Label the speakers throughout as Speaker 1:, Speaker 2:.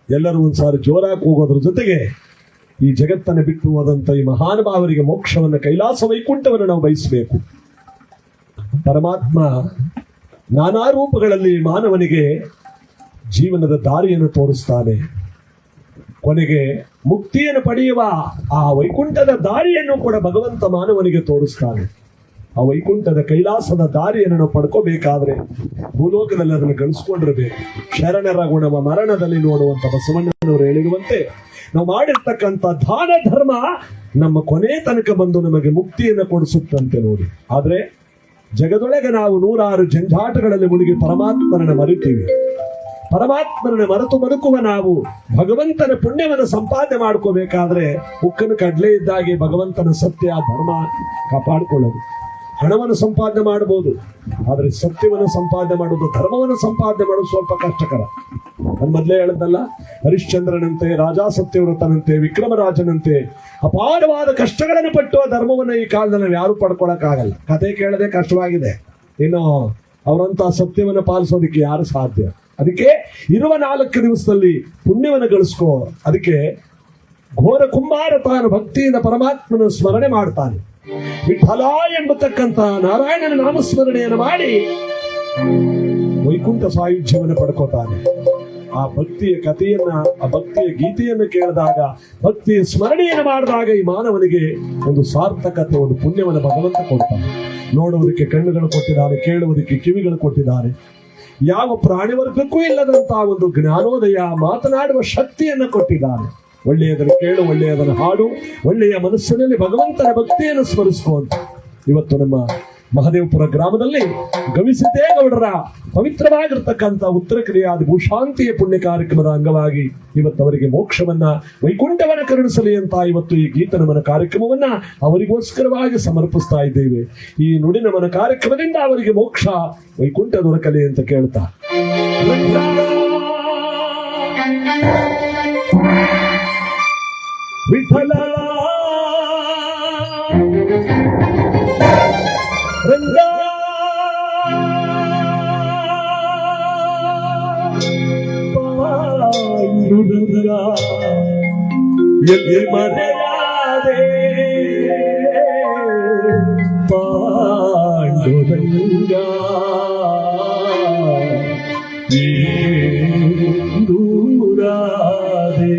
Speaker 1: ಎಲ್ಲರೂ ಒಂದ್ಸಾರಿ ಜೋರಾಗಿ ಹೋಗೋದ್ರ ಜೊತೆಗೆ ಈ ಜಗತ್ತನ್ನು ಬಿಟ್ಟು ಹೋದಂತ ಈ ಮಹಾನುಭಾವರಿಗೆ ಮೋಕ್ಷವನ್ನು, ಕೈಲಾಸ ವೈಕುಂಠವನ್ನು ನಾವು ಬಯಸಬೇಕು. ಪರಮಾತ್ಮ ನಾನಾ ರೂಪಗಳಲ್ಲಿ ಮಾನವನಿಗೆ ಜೀವನದ ದಾರಿಯನ್ನು ತೋರಿಸ್ತಾನೆ. ಕೊನೆಗೆ ಮುಕ್ತಿಯನ್ನು ಪಡೆಯುವ ಆ ವೈಕುಂಠದ ದಾರಿಯನ್ನು ಕೂಡ ಭಗವಂತ ಮಾನವನಿಗೆ ತೋರಿಸ್ತಾನೆ. ಆ ವೈಕುಂಠದ ಕೈಲಾಸದ ದಾರಿಯನ್ನು ನಾವು ಪಡ್ಕೋಬೇಕಾದ್ರೆ ಭೂಲೋಕದಲ್ಲಿ ಅದನ್ನು ಗಳಿಸ್ಕೊಂಡಿರಬೇಕು. ಶರಣರ ಗುಣವ ಮರಣದಲ್ಲಿ ನೋಡುವಂತ ಬಸವಣ್ಣನವರು ಹೇಳಿರುವಂತೆ ನಾವು ಮಾಡಿರ್ತಕ್ಕಂಥ ದಾನ ಧರ್ಮ ನಮ್ಮ ಕೊನೆ ತನಕ ಬಂದು ನಮಗೆ ಮುಕ್ತಿಯನ್ನು ಕೊಡಿಸುತ್ತಂತೆ ನೋಡಿ. ಆದ್ರೆ ಜಗದೊಳಗೆ ನಾವು ನೂರಾರು ಜಂಜಾಟಗಳಲ್ಲಿ ಮುಳುಗಿ ಪರಮಾತ್ಮನನ್ನು ಮರಿತೀವಿ. ಪರಮಾತ್ಮನನ್ನು ಮರೆತು ಬದುಕುವ ನಾವು ಭಗವಂತನ ಪುಣ್ಯವನ್ನು ಸಂಪಾದನೆ ಮಾಡ್ಕೋಬೇಕಾದ್ರೆ ಉಕ್ಕನ ಕಡ್ಲೆ ಇದ್ದಾಗೆ ಭಗವಂತನ ಸತ್ಯ ಧರ್ಮ ಕಾಪಾಡಿಕೊಳ್ಳೋದು. ಹಣವನ್ನು ಸಂಪಾದನೆ ಮಾಡಬಹುದು, ಆದ್ರೆ ಸತ್ಯವನ್ನು ಸಂಪಾದನೆ ಮಾಡೋದು, ಧರ್ಮವನ್ನು ಸಂಪಾದನೆ ಮಾಡೋದು ಸ್ವಲ್ಪ ಕಷ್ಟಕರ. ನಾನು ಮೊದಲೇ ಹೇಳದಲ್ಲ, ಹರಿಶ್ಚಂದ್ರನಂತೆ, ರಾಜಾ ಸತ್ಯವ್ರತನಂತೆ, ವಿಕ್ರಮರಾಜನಂತೆ ಅಪಾರವಾದ ಕಷ್ಟಗಳನ್ನು ಪಟ್ಟು ಆ ಧರ್ಮವನ್ನು ಈ ಕಾಲದಲ್ಲಿ ನಾವು ಯಾರು ಪಡ್ಕೊಳಕ್ಕಾಗಲ್ಲ. ಕತೆ ಕೇಳದೆ ಕಷ್ಟವಾಗಿದೆ, ಇನ್ನು ಅವರಂತ ಸತ್ಯವನ್ನು ಪಾಲಿಸೋದಕ್ಕೆ ಯಾರು ಸಾಧ್ಯ? ಅದಕ್ಕೆ ಇರುವ 4 ದಿವಸದಲ್ಲಿ ಪುಣ್ಯವನ್ನು ಗಳಿಸ್ಕೋ. ಅದಕ್ಕೆ ಘೋರ ಕುಂಬಾರ ತಾನು ಭಕ್ತಿಯಿಂದ ಪರಮಾತ್ಮನ ಸ್ಮರಣೆ ಮಾಡ್ತಾನೆ. ವಿಠಲ ಎಂಬತಕ್ಕಂತ ನಾರಾಯಣನ ನಾಮಸ್ಮರಣೆಯನ್ನು ಮಾಡಿ ವೈಕುಂಠ ಸಾಯುಜ್ಯವನ್ನು ಪಡ್ಕೋತಾನೆ. ಆ ಭಕ್ತಿಯ ಕಥೆಯನ್ನ, ಆ ಭಕ್ತಿಯ ಗೀತೆಯನ್ನು ಕೇಳಿದಾಗ, ಭಕ್ತಿಯ ಸ್ಮರಣೆಯನ್ನು ಮಾಡಿದಾಗ ಈ ಮಾನವನಿಗೆ ಒಂದು ಸಾರ್ಥಕತೆ, ಒಂದು ಪುಣ್ಯವನ್ನು ಭಗವಂತ ಕೊಡ್ತಾನೆ. ನೋಡುವುದಕ್ಕೆ ಕಣ್ಣುಗಳು ಕೊಟ್ಟಿದ್ದಾನೆ, ಕೇಳುವುದಕ್ಕೆ ಕಿವಿಗಳು ಕೊಟ್ಟಿದ್ದಾನೆ. ಯಾವ ಪ್ರಾಣಿ ವರ್ಗಕ್ಕೂ ಇಲ್ಲದಂತಹ ಒಂದು ಜ್ಞಾನೋದಯ, ಮಾತನಾಡುವ ಶಕ್ತಿಯನ್ನು ಕೊಟ್ಟಿದ್ದಾನೆ. ಒಳ್ಳೆಯದನ್ನು ಕೇಳು, ಒಳ್ಳೆಯದನ್ನು ಹಾಡು, ಒಳ್ಳೆಯ ಮನಸ್ಸಿನಲ್ಲಿ ಭಗವಂತನ ಭಕ್ತಿಯನ್ನು ಸ್ಮರಿಸುವಂತ. ಇವತ್ತು ನಮ್ಮ ಮಹದೇವಪುರ ಗ್ರಾಮದಲ್ಲಿ ಗವಿಸಿದ್ದೇಗೌಡರ ಪವಿತ್ರವಾಗಿರ್ತಕ್ಕಂಥ ಉತ್ತರ ಕ್ರಿಯಾದಿ ಭೂಶಾಂತಿಯ ಪುಣ್ಯ ಕಾರ್ಯಕ್ರಮದ ಅಂಗವಾಗಿ ಇವತ್ತು ಅವರಿಗೆ ಮೋಕ್ಷವನ್ನ, ವೈಕುಂಠವನ್ನ ಕರುಣಿಸಲಿ ಅಂತ ಇವತ್ತು ಈ ಗೀತ ನಮನ ಕಾರ್ಯಕ್ರಮವನ್ನ ಅವರಿಗೋಸ್ಕರವಾಗಿ ಸಮರ್ಪಿಸ್ತಾ ಇದ್ದೇವೆ. ಈ ನುಡಿ ನಮನ ಕಾರ್ಯಕ್ರಮದಿಂದ ಅವರಿಗೆ ಮೋಕ್ಷ, ವೈಕುಂಠ ದೊರಕಲಿ ಅಂತ ಕೇಳ್ತಾ ವಿಠಲ ರಂಗ ಪಾಂಡುರಂಗ ಎಲ್ಲಿ ಮರೆಯಾದೆ ಪಾಂಡುರಂಗ ದೂರಾದೆ.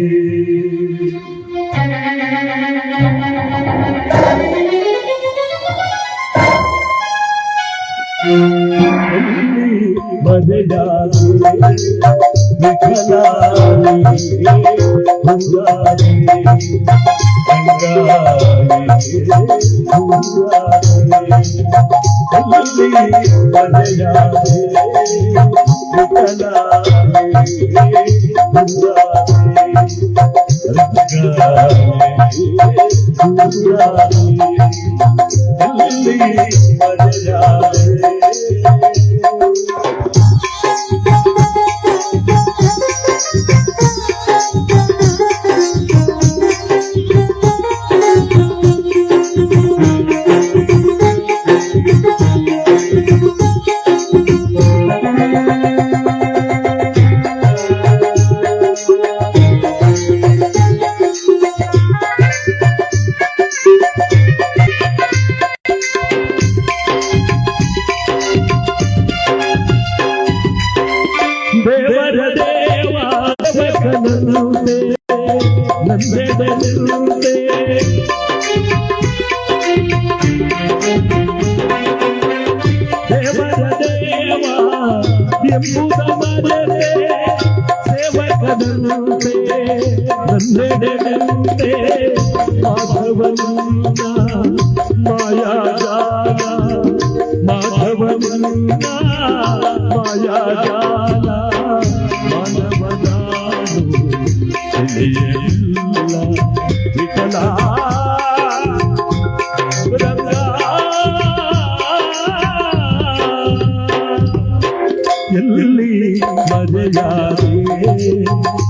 Speaker 1: ಮರೆಯಾದೆ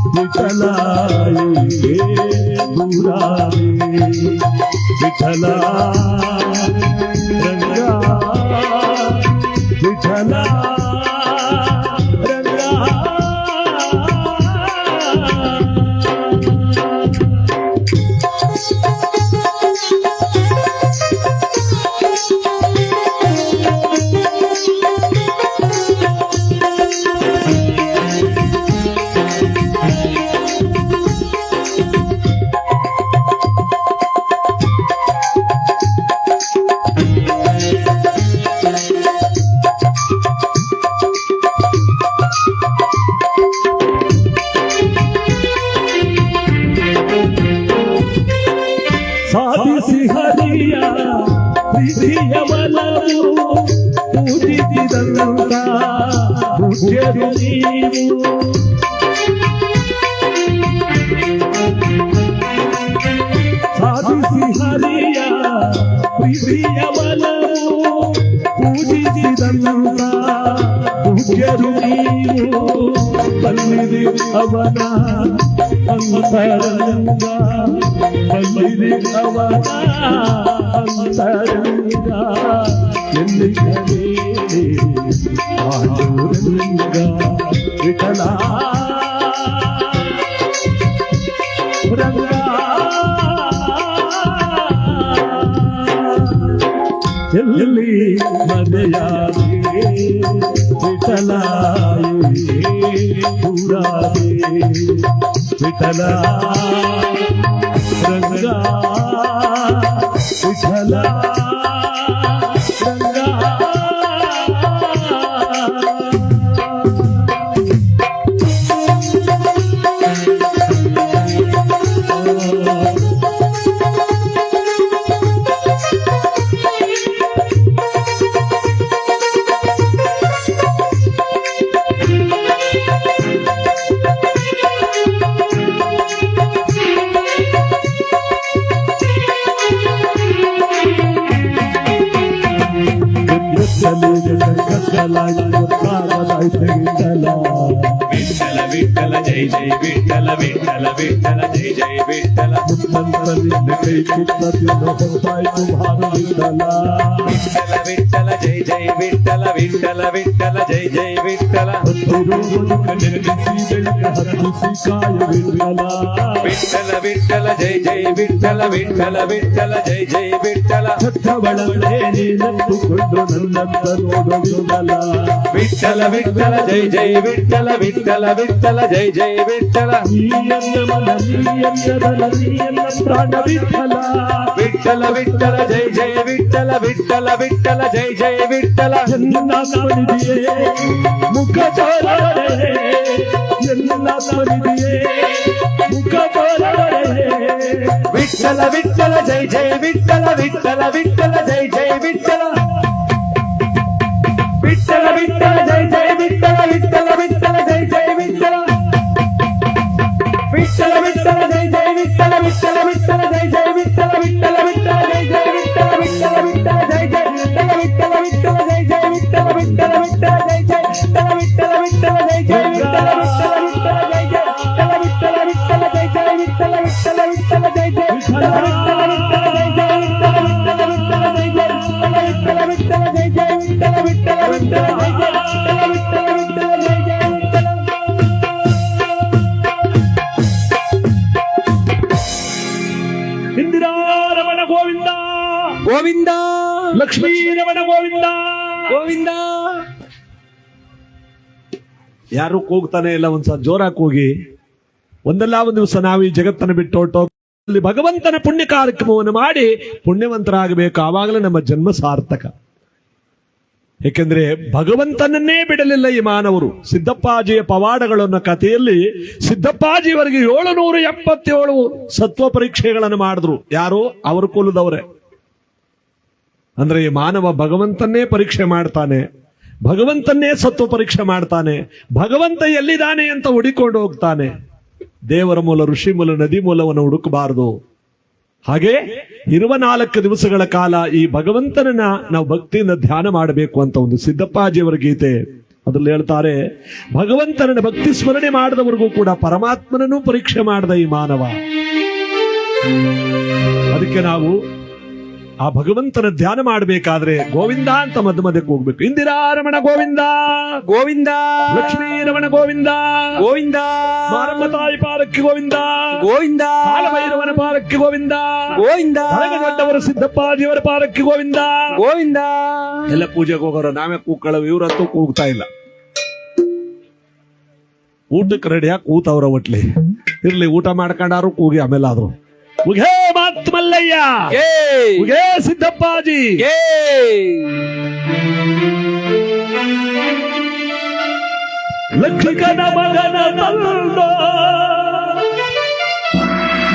Speaker 2: ವಿಠಲ
Speaker 1: ಪೂಜಿಸಿದಂತ ಪೂಜ್ಯರು ನೀವು. ಸಾಧಿಸಿ ಹರಿಯ ಪ್ರೀತಿಯ ಬಲವು ಪೂಜಿಸಿದಂತ ಪೂಜ್ಯರು ನೀವು. ಬಲ್ಲಿದೆ ಅವನ ಅಂತರಂಗ, ಬಲ್ಲಿದೆ ಅವನ ಅಂತರಂಗ, ಎಲ್ಲಿದೆ ಆಯುರಂಗ ವಿಠಲ ರಂಗ. ಎಲ್ಲಿ ಮನೆಯಾದೆ ವಿಠಲ ಪೂರಾದೆ ವಿಠಲ ರಂಗ ವಿಠಲ ರಂಗ.
Speaker 2: ವಿಠಲ ವಿಠಲ ಜೈ ಜೈ ವಿಠಲ ವಿಠಲ ವಿಠಲ ಜೈ ಜೈ ವಿಠಲ. ವಿಠಲ ವಿಠಲ ಜೈ ಜೈ ವಿಠಲ ವಿಠಲ ವಿಠಲ ಜೈ ಜೈ ವಿಠಲ. ವಿಠಲ ವಿಠಲ ಜೈ ಜೈ ವಿಠಲ ವಿಠಲ ವಿಠಲ ಜೈ ಜೈ ವಿಠಲ. ವಿಠಲ ವಿಠಲ ಜೈ ಜೈ ವಿಠಲ ವಿಠಲ ವಿಠಲ ಜೈ ಜೈ ವಿಠಲ. ವಿಠಲ ವಿಠಲ ಜೈ ಜೈ ವಿಠಲ ವಿಠಲ ವಿಠಲ ಜೈ ಜೈ ವಿಠಲ.
Speaker 1: ಮುಖ
Speaker 2: ವಿಠಲ ವಿಠಲ ಜೈ ಜೈ ವಿಠಲ ವಿಠಲ ವಿಠಲ ಜೈ ಜೈ ವಿಠಲ. ವಿಠಲ ವಿಠಲ ಜೈ ಜೈ ವಿಠಲ ವಿಠಲ ವಿಠಲ ಜೈ ಜೈ ವಿಠಲ. ವಿಠಲ ವಿಠಲ ಜೈ ಜೈ ವಿಠಲ ವಿಠಲ ವಿಠಲ ಜೈ ಜೈ ವಿಠಲ ವಿಠಲ ವಿಠಲ ಜೈ ಜೈ ವಿಠಲ ವಿಠಲ ವಿಠಲ ಜೈ ಜೈ ವಿಠಲ ವಿಠಲ ವಿಠಲ ಜೈ ಜೈ ವಿಠಲ ವಿಠಲ ವಿಠಲ ಜೈ ಜೈ ವಿಠಲ ವಿಠಲ ವಿಠಲ ಜೈ ಜೈ ವಿಠಲ ವಿಠಲ ವಿಠಲ ಜೈ ಜೈ ವಿಠಲ ವಿಠಲ ಜೈ ಜೈ ವಿಠಲ ವಿಠಲ ವಿಠಲ ಜೈ ಜೈ ವಿಠಲ ವಿಠಲ ಜೈ ಜೈ ವಿಠಲ ವಿಠಲ ವಿಠಲ ಜೈ ಜೈ ವಿಠಲ ವಿಠಲ ವಿಠಲ ಜೈ ಜೈ ವಿಠಲ ವಿಠಲ ವಿಠಲ ಜೈ ಜೈ. ಇಂದಿರಾರಮಣ ಗೋವಿಂದ ಗೋವಿಂದ,
Speaker 1: ಲಕ್ಷ್ಮೀರಮಣ ಗೋವಿಂದ
Speaker 2: ಗೋವಿಂದ.
Speaker 1: ಯಾರು ಕೂಗ್ತಾನೆ ಇಲ್ಲ, ಒಂದ್ಸಲ ಜೋರಾಗಿ ಕೂಗಿ. ಒಂದಲ್ಲ ಒಂದು ದಿವಸ ನಾವು ಈ ಜಗತ್ತನ್ನು ಬಿಟ್ಟು ಹೊರಟೋಗಿ ಭಗವಂತನ ಪುಣ್ಯ ಕಾರ್ಯಕ್ರಮವನ್ನು ಮಾಡಿ ಪುಣ್ಯವಂತರಾಗಬೇಕು. ಆವಾಗಲೇ ನಮ್ಮ ಜನ್ಮ ಸಾರ್ಥಕ. ಏಕೆಂದ್ರೆ ಭಗವಂತನನ್ನೇ ಬಿಡಲಿಲ್ಲ ಈ ಮಾನವರು. ಸಿದ್ದಪ್ಪಾಜಿಯ ಪವಾಡಗಳನ್ನ ಕಥೆಯಲ್ಲಿ ಸಿದ್ದಪ್ಪಾಜಿಯವರಿಗೆ 777 ಸತ್ವ ಪರೀಕ್ಷೆಗಳನ್ನು ಮಾಡಿದ್ರು. ಯಾರು? ಅವರು ಕುಲದವರೇ. ಅಂದ್ರೆ ಈ ಮಾನವ ಭಗವಂತನ್ನೇ ಪರೀಕ್ಷೆ ಮಾಡ್ತಾನೆ, ಭಗವಂತನ್ನೇ ಸತ್ವ ಪರೀಕ್ಷೆ ಮಾಡ್ತಾನೆ. ಭಗವಂತ ಎಲ್ಲಿದ್ದಾನೆ ಅಂತ ಹುಡುಕೊಂಡು ಹೋಗ್ತಾನೆ. ದೇವರ ಮೂಲ, ಋಷಿ ಮೂಲ, ನದಿ ಮೂಲವನ್ನು ಹುಡುಕಬಾರದು. ಹಾಗೆ ಇರುವ 4 ದಿವಸಗಳ ಕಾಲ ಈ ಭಗವಂತನನ್ನ ನಾವು ಭಕ್ತಿಯಿಂದ ಧ್ಯಾನ ಮಾಡಬೇಕು ಅಂತ ಒಂದು ಸಿದ್ದಪ್ಪಾಜಿಯವರ ಗೀತೆ. ಅದ್ರಲ್ಲಿ ಹೇಳ್ತಾರೆ, ಭಗವಂತನನ್ನ ಭಕ್ತಿ ಸ್ಮರಣೆ ಮಾಡಿದವರಿಗೂ ಕೂಡ ಪರಮಾತ್ಮನನ್ನು ಪರೀಕ್ಷೆ ಮಾಡಿದ ಈ ಮಾನವ. ಅದಕ್ಕೆ ನಾವು ಆ ಭಗವಂತನ ಧ್ಯಾನ ಮಾಡಬೇಕಾದ್ರೆ ಗೋವಿಂದ ಅಂತ ಮಧ್ಯಕ್ಕೆ ಹೋಗ್ಬೇಕು. ಇಂದಿರಾರಮಣ ಗೋವಿಂದ
Speaker 2: ಗೋವಿಂದ,
Speaker 1: ಲಕ್ಷ್ಮೀರಮಣ ಗೋವಿಂದ
Speaker 2: ಗೋವಿಂದ,
Speaker 1: ಮಾರಮ್ಮ ತಾಯಿ ಪಾಲಕ್ಕೆ ಗೋವಿಂದ
Speaker 2: ಗೋವಿಂದ,
Speaker 1: ಕಾಲಭೈರವನ ಪಾಲಕ್ಕೆ ಗೋವಿಂದ
Speaker 2: ಗೋವಿಂದ,
Speaker 1: ದೊಡ್ಡವರ ಸಿದ್ದಪ್ಪಾಜಿಯವರ ಪಾಲಕ್ಕೆ ಗೋವಿಂದ
Speaker 2: ಗೋವಿಂದ.
Speaker 1: ಎಲ್ಲ ಪೂಜೆಗೆ ಹೋಗೋರು ನಾವೇ ಕೂಕ್ಕಳವು, ಇವರಂತೂ ಕೂಗ್ತಾ ಇಲ್ಲ. ಊಟಕ್ಕೆ ರೆಡಿಯಾಗಿ ಕೂತವ್ರ ಒಟ್ಲಿ ಇರ್ಲಿ, ಊಟ ಮಾಡ್ಕೊಂಡಾರು ಕೂಗಿ ಆಮೇಲೆ ಆದ್ರು. ಉಗೇ ಮಾತ್ಮಲ್ಲಯ್ಯ, ಉಗೇ ಸಿದ್ದಪ್ಪಾಜಿ. ಲಕ್ಷಕನ ಮಗನ ತಂದ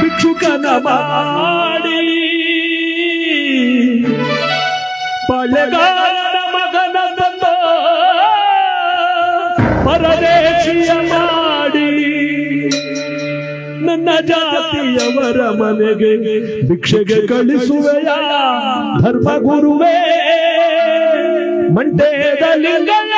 Speaker 1: ಭಿಕ್ಷುಕನ ಮಾಡಿ, ಪಳೆಗಾರನ ಮಗನ ಪರದೇಶಿಯ ಮಾಡಿ ನನ್ನ ಜಾತಿಯವರ ಮನೆಗೆ ಭಿಕ್ಷೆಗೆ ಕಳಿಸುವೆಯ ಧರ್ಮಗುರುವೇ ಮಂಡ್ಯದ ಲಿಂಗಯ್ಯ.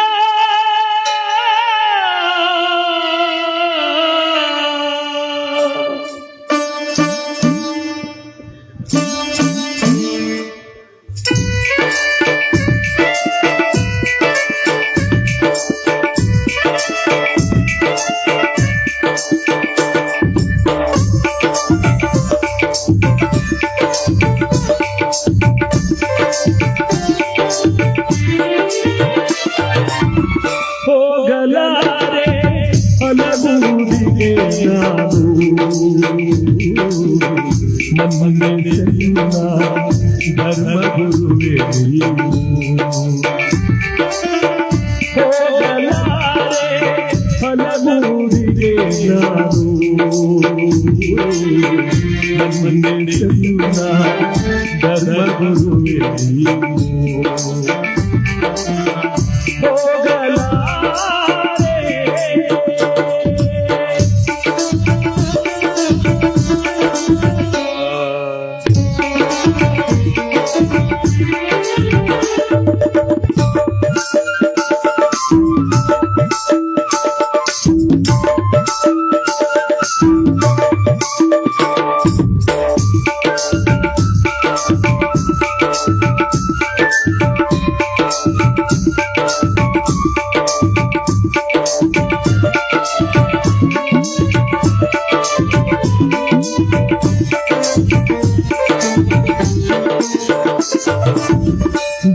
Speaker 1: ಹೋಗಲಾರೆ ಹಲಗೂರಿಗೆ ನಾನು ನಮ್ಮನೆ ಧರ್ಮಗುರುವೇ ಹೋಗಲಾರೆ ಹಲಗೂರಿಗೆ ನಾನು ನಮ್ಮನೆ ಧರ್ಮಗುರುವೇ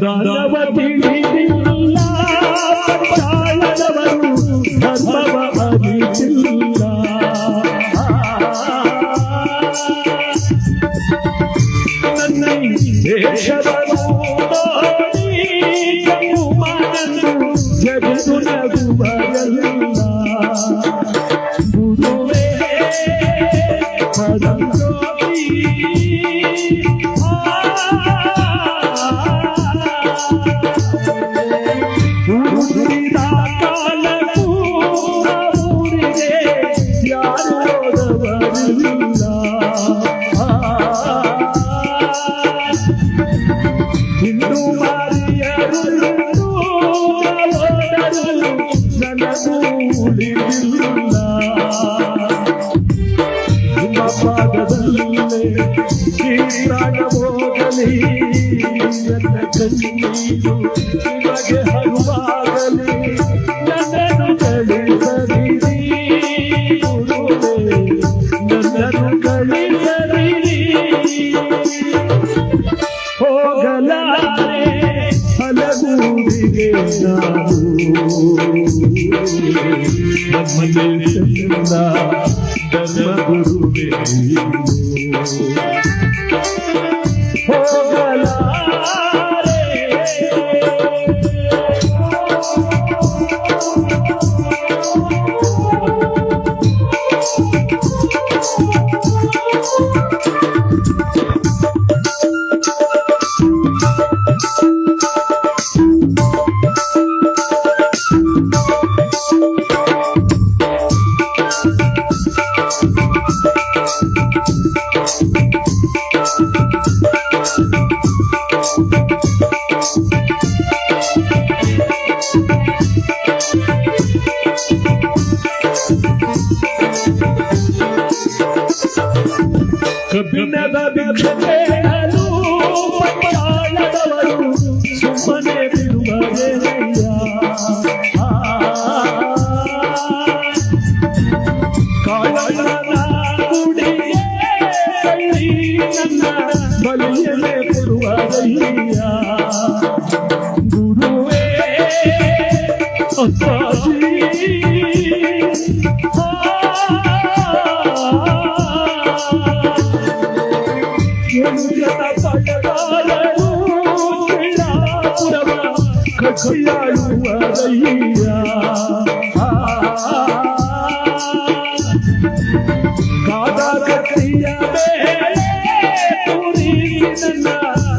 Speaker 1: ದಾನವ ತಿಳಿದಿಲ್ಲ ಪಾಳದವರು ಧರ್ಮವ ಅರಿತಿಲ್ಲ ನನ್ನ ದೇಶವನ್ನು ನೋಡಿ ಮನಸ್ಸು ಜಗತ್ತು ನಗುವಲ್ಲ ಗುರುವೇ ಪರಂಜ್ಯೋತಿ ಉಳಿದ ಕಾಲಕ್ಕೂ ಊರಿಗೆ ಯಾರು ಹೋದವರಿಲ್ಲ ಹಿಂದೂ ಮಾರಿಯರು ಹೋದರು ನನಗೂ ಉಳಿದಿಲ್ಲ ನಿಮ್ಮ ಪಾದದಲ್ಲೇ ಈ ಪ್ರಾಣ ಹೋಗಲಿ ನನ್ನ ಕಣ್ಣೀರು ನಿಮಗೆ ಹರುವಾಗಲಿ ನನ್ನನ್ನು ಕಳಿಸದಿರಿ ಗುರುವೇ ನನ್ನನ್ನು ಕಳಿಸದಿರಿ ಹೋಗಲಾರೆ ಹಲಗೂರಿಗೆ ನಾನು ನಮ್ಮನೆ ಚಂದ ಧರ್ಮಗುರುವೇ ಹೋಗಲಾರೆ ಕಬ್ಬಿಣದ ಭಿಕ್ಷೆಗಳು ಪಾಳದವರು ಸುಮ್ಮನೆ ಬಿಡುವರೆಯ ಕಾಳನ ಗುಡಿಗೆ ನನ್ನ ಬಲಿಯಲೇ ಕೊಡುವರಯ್ಯ ಗುರುವೇ ಅಪ್ಪಾಜಿ ಪಟಗಾರರು ಕಕ್ಷಿಯಾಳುವರಯ್ಯ ಕಾದರ ಕ್ರಿಯ ನನ್ನ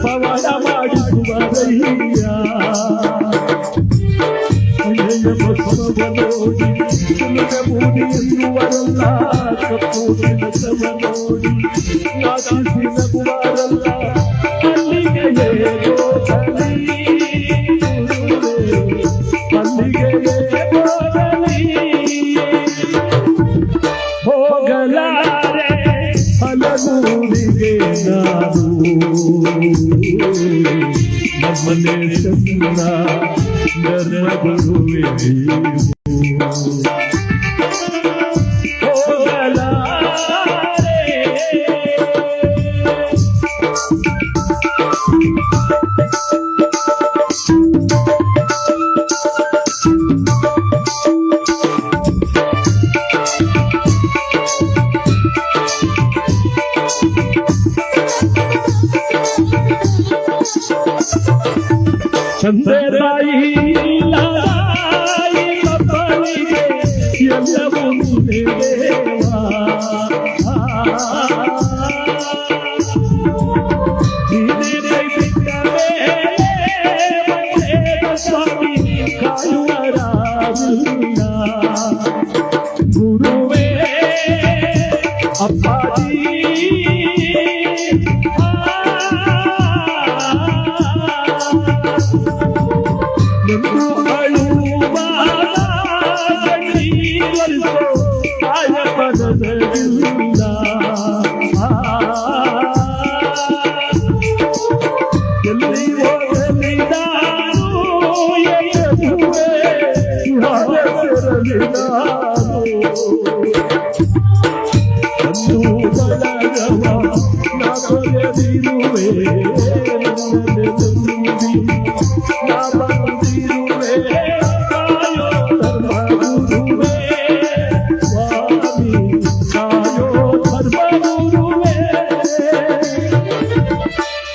Speaker 1: ಪವನ ಮಾಡಿಸುವರಯ್ಯ ಬಸವನೋಡಿ ಕಪ್ಪೂರಿನ ಸಮ ನೋಡಿ ನಾಚಿಸಿ ನಗುವಾರಲ್ಲ ಮಲ್ಲಿಗೆಯೇ ಹೋಗಲಿ ಮಲ್ಲಿಗೆಯೇ ಹೋಗಲಾರೆ ಹಲಗೂರಿಗೆ ನಾನು ನಮ್ಮನೆ ಸನ್ನ ಧರ್ಮಗುರುವೆ ಚಂದ್ರರಾಯಿ ಕಪ್ಪಲಿಗೆ ಎಲ್ಲವೂ ದೇವಾ ಸ್ವಾಮಿ ಕಾಯುವರಾಗಿಲ್ಲ ಗುರುವೇ ಅಪ್ಪಾಜಿ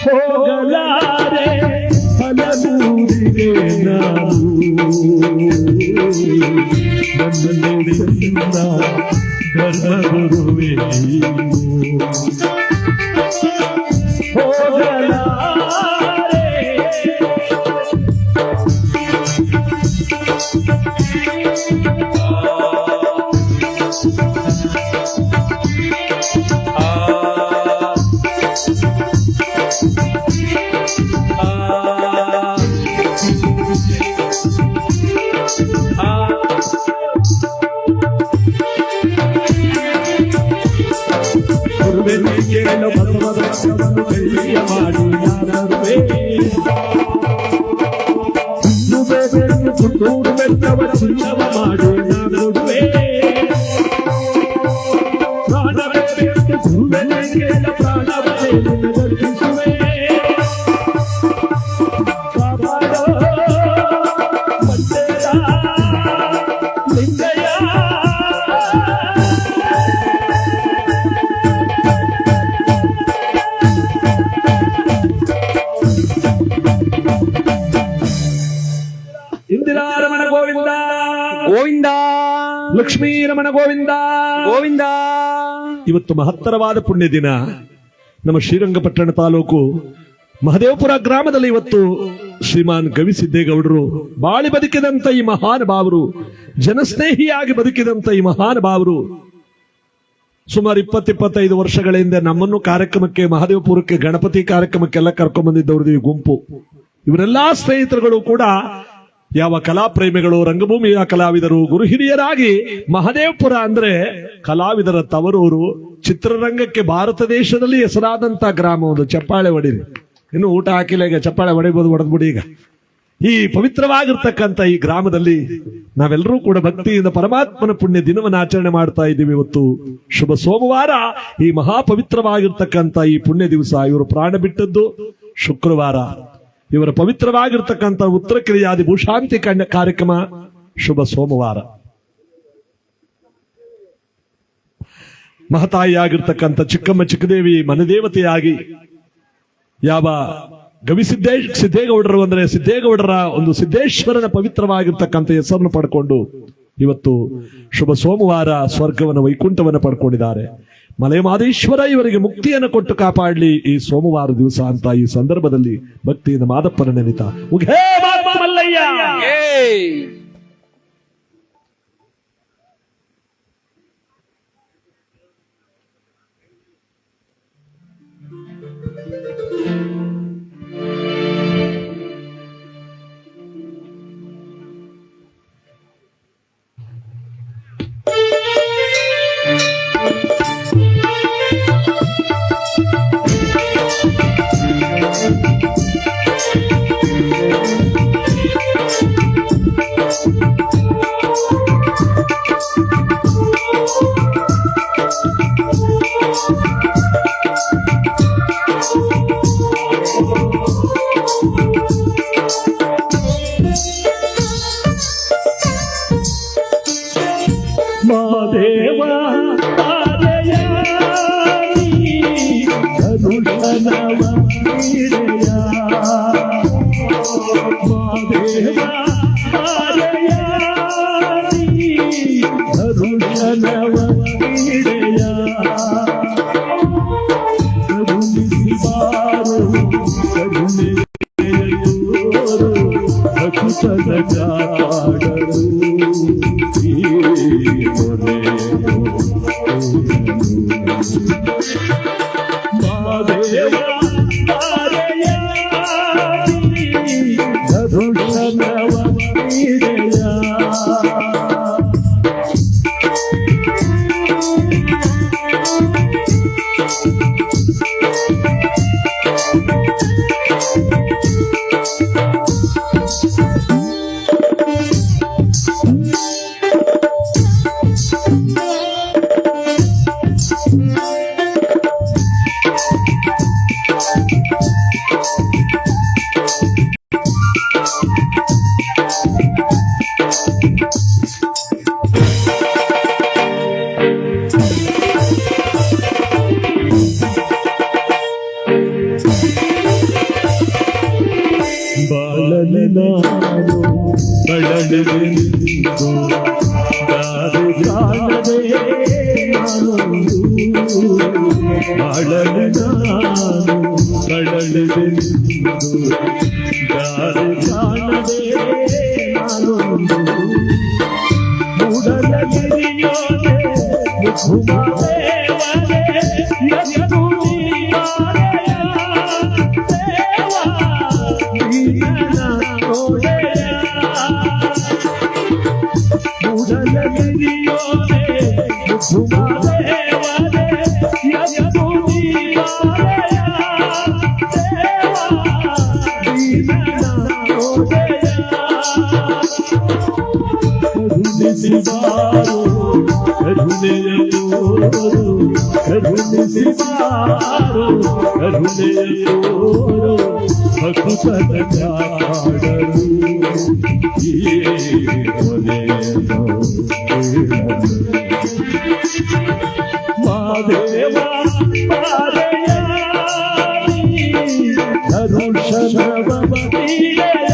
Speaker 1: ಹೋಗಲಾರೆ ಹಲಗೂರಿಗೆ ನನ್ನನೆ ಸನ್ನ ಧರ್ಮಗುರುವೆ ಹೋಗಲಾರೆ ಕೇಳು ಭಗವದನ್ನು ಕೈಯ ಮಾಡಿ ಯಾರೇ ಪುಟ್ಟೂರು ಬೆಟ್ಟವ ಚಿನ್ನವ ಮಾಡಿ ನಾನುಡುವೆ ಪ್ರಾಣವೇ ಗುರುವೇ ಕೇಳ ಪ್ರಾಣವೇ ಗರ್ಜಿಸುವೆ ಬಾಬಾರೋ ಮಂದೇರ ಲಿಂಗಯ್ಯ ಇಂದಿರಾರಮಣ ಗೋವಿಂದ
Speaker 2: ಗೋವಿಂದ
Speaker 1: ಲಕ್ಷ್ಮೀ ರಮಣ ಗೋವಿಂದ
Speaker 2: ಗೋವಿಂದ.
Speaker 1: ಇವತ್ತು ಮಹತ್ತರವಾದ ಪುಣ್ಯ ದಿನ. ನಮ್ಮ ಶ್ರೀರಂಗಪಟ್ಟಣ ತಾಲೂಕು ಮಹದೇವಪುರ ಗ್ರಾಮದಲ್ಲಿ ಇವತ್ತು ಶ್ರೀಮಾನ್ ಗವಿಸಿದ್ದೇಗೌಡರು ಬಾಳಿ ಬದುಕಿದಂತ ಈ ಮಹಾನುಭಾವರು, ಜನಸ್ನೇಹಿಯಾಗಿ ಬದುಕಿದಂತ ಈ ಮಹಾನುಭಾವರು ಸುಮಾರು 20-25 ವರ್ಷಗಳ ಹಿಂದೆ ನಮ್ಮನ್ನು ಕಾರ್ಯಕ್ರಮಕ್ಕೆ, ಮಹದೇವಪುರಕ್ಕೆ ಗಣಪತಿ ಕಾರ್ಯಕ್ರಮಕ್ಕೆಲ್ಲ ಕರ್ಕೊಂಡ್ ಬಂದಿದ್ದವ್ರದ್ದು ಈ ಗುಂಪು. ಇವರೆಲ್ಲಾ ಸ್ನೇಹಿತರುಗಳು ಕೂಡ ಯಾವ ಕಲಾಪ್ರೇಮಿಗಳು, ರಂಗಭೂಮಿಯ ಕಲಾವಿದರು, ಗುರು ಹಿರಿಯರಾಗಿ ಮಹದೇವಪುರ ಅಂದ್ರೆ ಕಲಾವಿದರ ತವರೂರು. ಚಿತ್ರರಂಗಕ್ಕೆ ಭಾರತ ದೇಶದಲ್ಲಿ ಹೆಸರಾದಂತ ಗ್ರಾಮ. ಒಂದು ಚಪ್ಪಾಳೆ ಹೊಡಿರಿ, ಇನ್ನು ಊಟ ಹಾಕಿಲ್ಲ, ಈಗ ಚಪ್ಪಾಳೆ ಹೊಡಿಬಹುದು, ಹೊಡೆದ್ಬಿಡಿ. ಈಗ ಈ ಪವಿತ್ರವಾಗಿರ್ತಕ್ಕಂಥ ಈ ಗ್ರಾಮದಲ್ಲಿ ನಾವೆಲ್ಲರೂ ಕೂಡ ಭಕ್ತಿಯಿಂದ ಪರಮಾತ್ಮನ ಪುಣ್ಯ ದಿನವನ್ನು ಆಚರಣೆ ಮಾಡ್ತಾ ಇದ್ದೀವಿ. ಇವತ್ತು ಶುಭ ಸೋಮವಾರ, ಈ ಮಹಾಪವಿತ್ರವಾಗಿರ್ತಕ್ಕಂಥ ಈ ಪುಣ್ಯ ದಿವಸ. ಇವರು ಪ್ರಾಣ ಬಿಟ್ಟದ್ದು ಶುಕ್ರವಾರ. ಇವರ ಪವಿತ್ರವಾಗಿರ್ತಕ್ಕಂಥ ಉತ್ತರ ಕ್ರಿಯಾದಿ ಭೂಶಾಂತಿ ಕಾರ್ಯಕ್ರಮ ಶುಭ ಸೋಮವಾರ. ಮಹತಾಯಿಯಾಗಿರ್ತಕ್ಕಂಥ ಚಿಕ್ಕಮ್ಮ ಚಿಕ್ಕದೇವಿ ಮನದೇವತೆಯಾಗಿ ಯಾವ ಸಿದ್ದೇಗೌಡರು ಅಂದ್ರೆ ಸಿದ್ದೇಗೌಡರ ಒಂದು ಸಿದ್ದೇಶ್ವರನ ಪವಿತ್ರವಾಗಿರ್ತಕ್ಕಂಥ ಹೆಸರನ್ನು ಪಡ್ಕೊಂಡು ಇವತ್ತು ಶುಭ ಸೋಮವಾರ ಸ್ವರ್ಗವನ್ನು, ವೈಕುಂಠವನ್ನು ಪಡ್ಕೊಂಡಿದ್ದಾರೆ. ಮಲೆಮಾದೇಶ್ವರ ಇವರಿಗೆ ಮುಕ್ತಿಯನ್ನು ಕೊಟ್ಟು ಕಾಪಾಡಲಿ ಈ ಸೋಮವಾರ ದಿವಸ ಅಂತ ಈ ಸಂದರ್ಭದಲ್ಲಿ ಭಕ್ತಿಯಿಂದ ಮಾದಪ್ಪನ ನೆನೆತ ಮಲ್ಲಯ್ಯ.
Speaker 2: ನೀಡೆಯ ಮಾದೇವ ಮಾರೆಯ ಧರುಷನವ ನೀಡೆಯ ಕರುಣಿಸಿ ಬಾರು ಕರುಣೆಯೋರು ಅಕುಶಲ ಕಾಡರು ಈ ಮೊರೆಯೋ ಮಾದೇವ ಮಾರೆಯ ಧರುಷನವ ನೀಡೆಯ ಬಾಳಲಿ ನಾನು ಬಳಲಿದೆಂದು ದಾರಿ ಕಾಣದೆ ನಾನೊಂದು ಬಾಳಲಿ ನಾನು ಬಳಲಿದೆಂದು ದಾರಿ ಕಾಣದೆ ನಾನೊಂದು ಮೂಡಲಗಿರಿಯೋನೆ ಮುಖುಮಾದೇವನೆ ಎಷ್ಟು ನೀವಾರೆಯ ಮೂಡಲಗಿರಿಯೋನೆ ಮುಖುಮಾದೇವನೆ ಎಷ್ಟು ನೀವಾರೆಯ ಕರುಣಿಸಿ ಬಾರು ಕರುಣೆಯೋರು ಕರುಣಿಸಿ ಬಾರು ಕರುಣೆಯೋರು ಭಕ್ತನ ಕಾಡರು ಈ ಮೊರೆಯೋ ಮಾದೇವ ಮಾರೆಯ ಧರುಷನವ ನೀಡೆಯ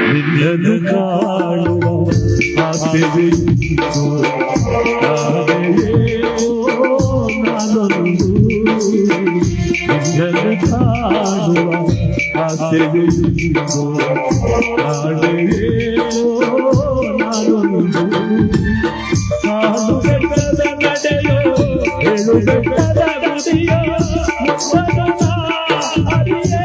Speaker 2: ನಿನ್ನನ್ನು ಕಾಣುವ ಆಸೆಯಿತ್ತು ನಾನೊಂದು ನಿನ್ನನ್ನು ಕಾಣುವ ಆಸೆಯಿತ್ತು ನಾನೊಂದು ಹಾಲು ಬೆಟ್ಟದ ನಡೆಯೋ ಹೇಳು ಬೆಟ್ಟದ ಗುಡಿಯೋ ಹರಿಯೇ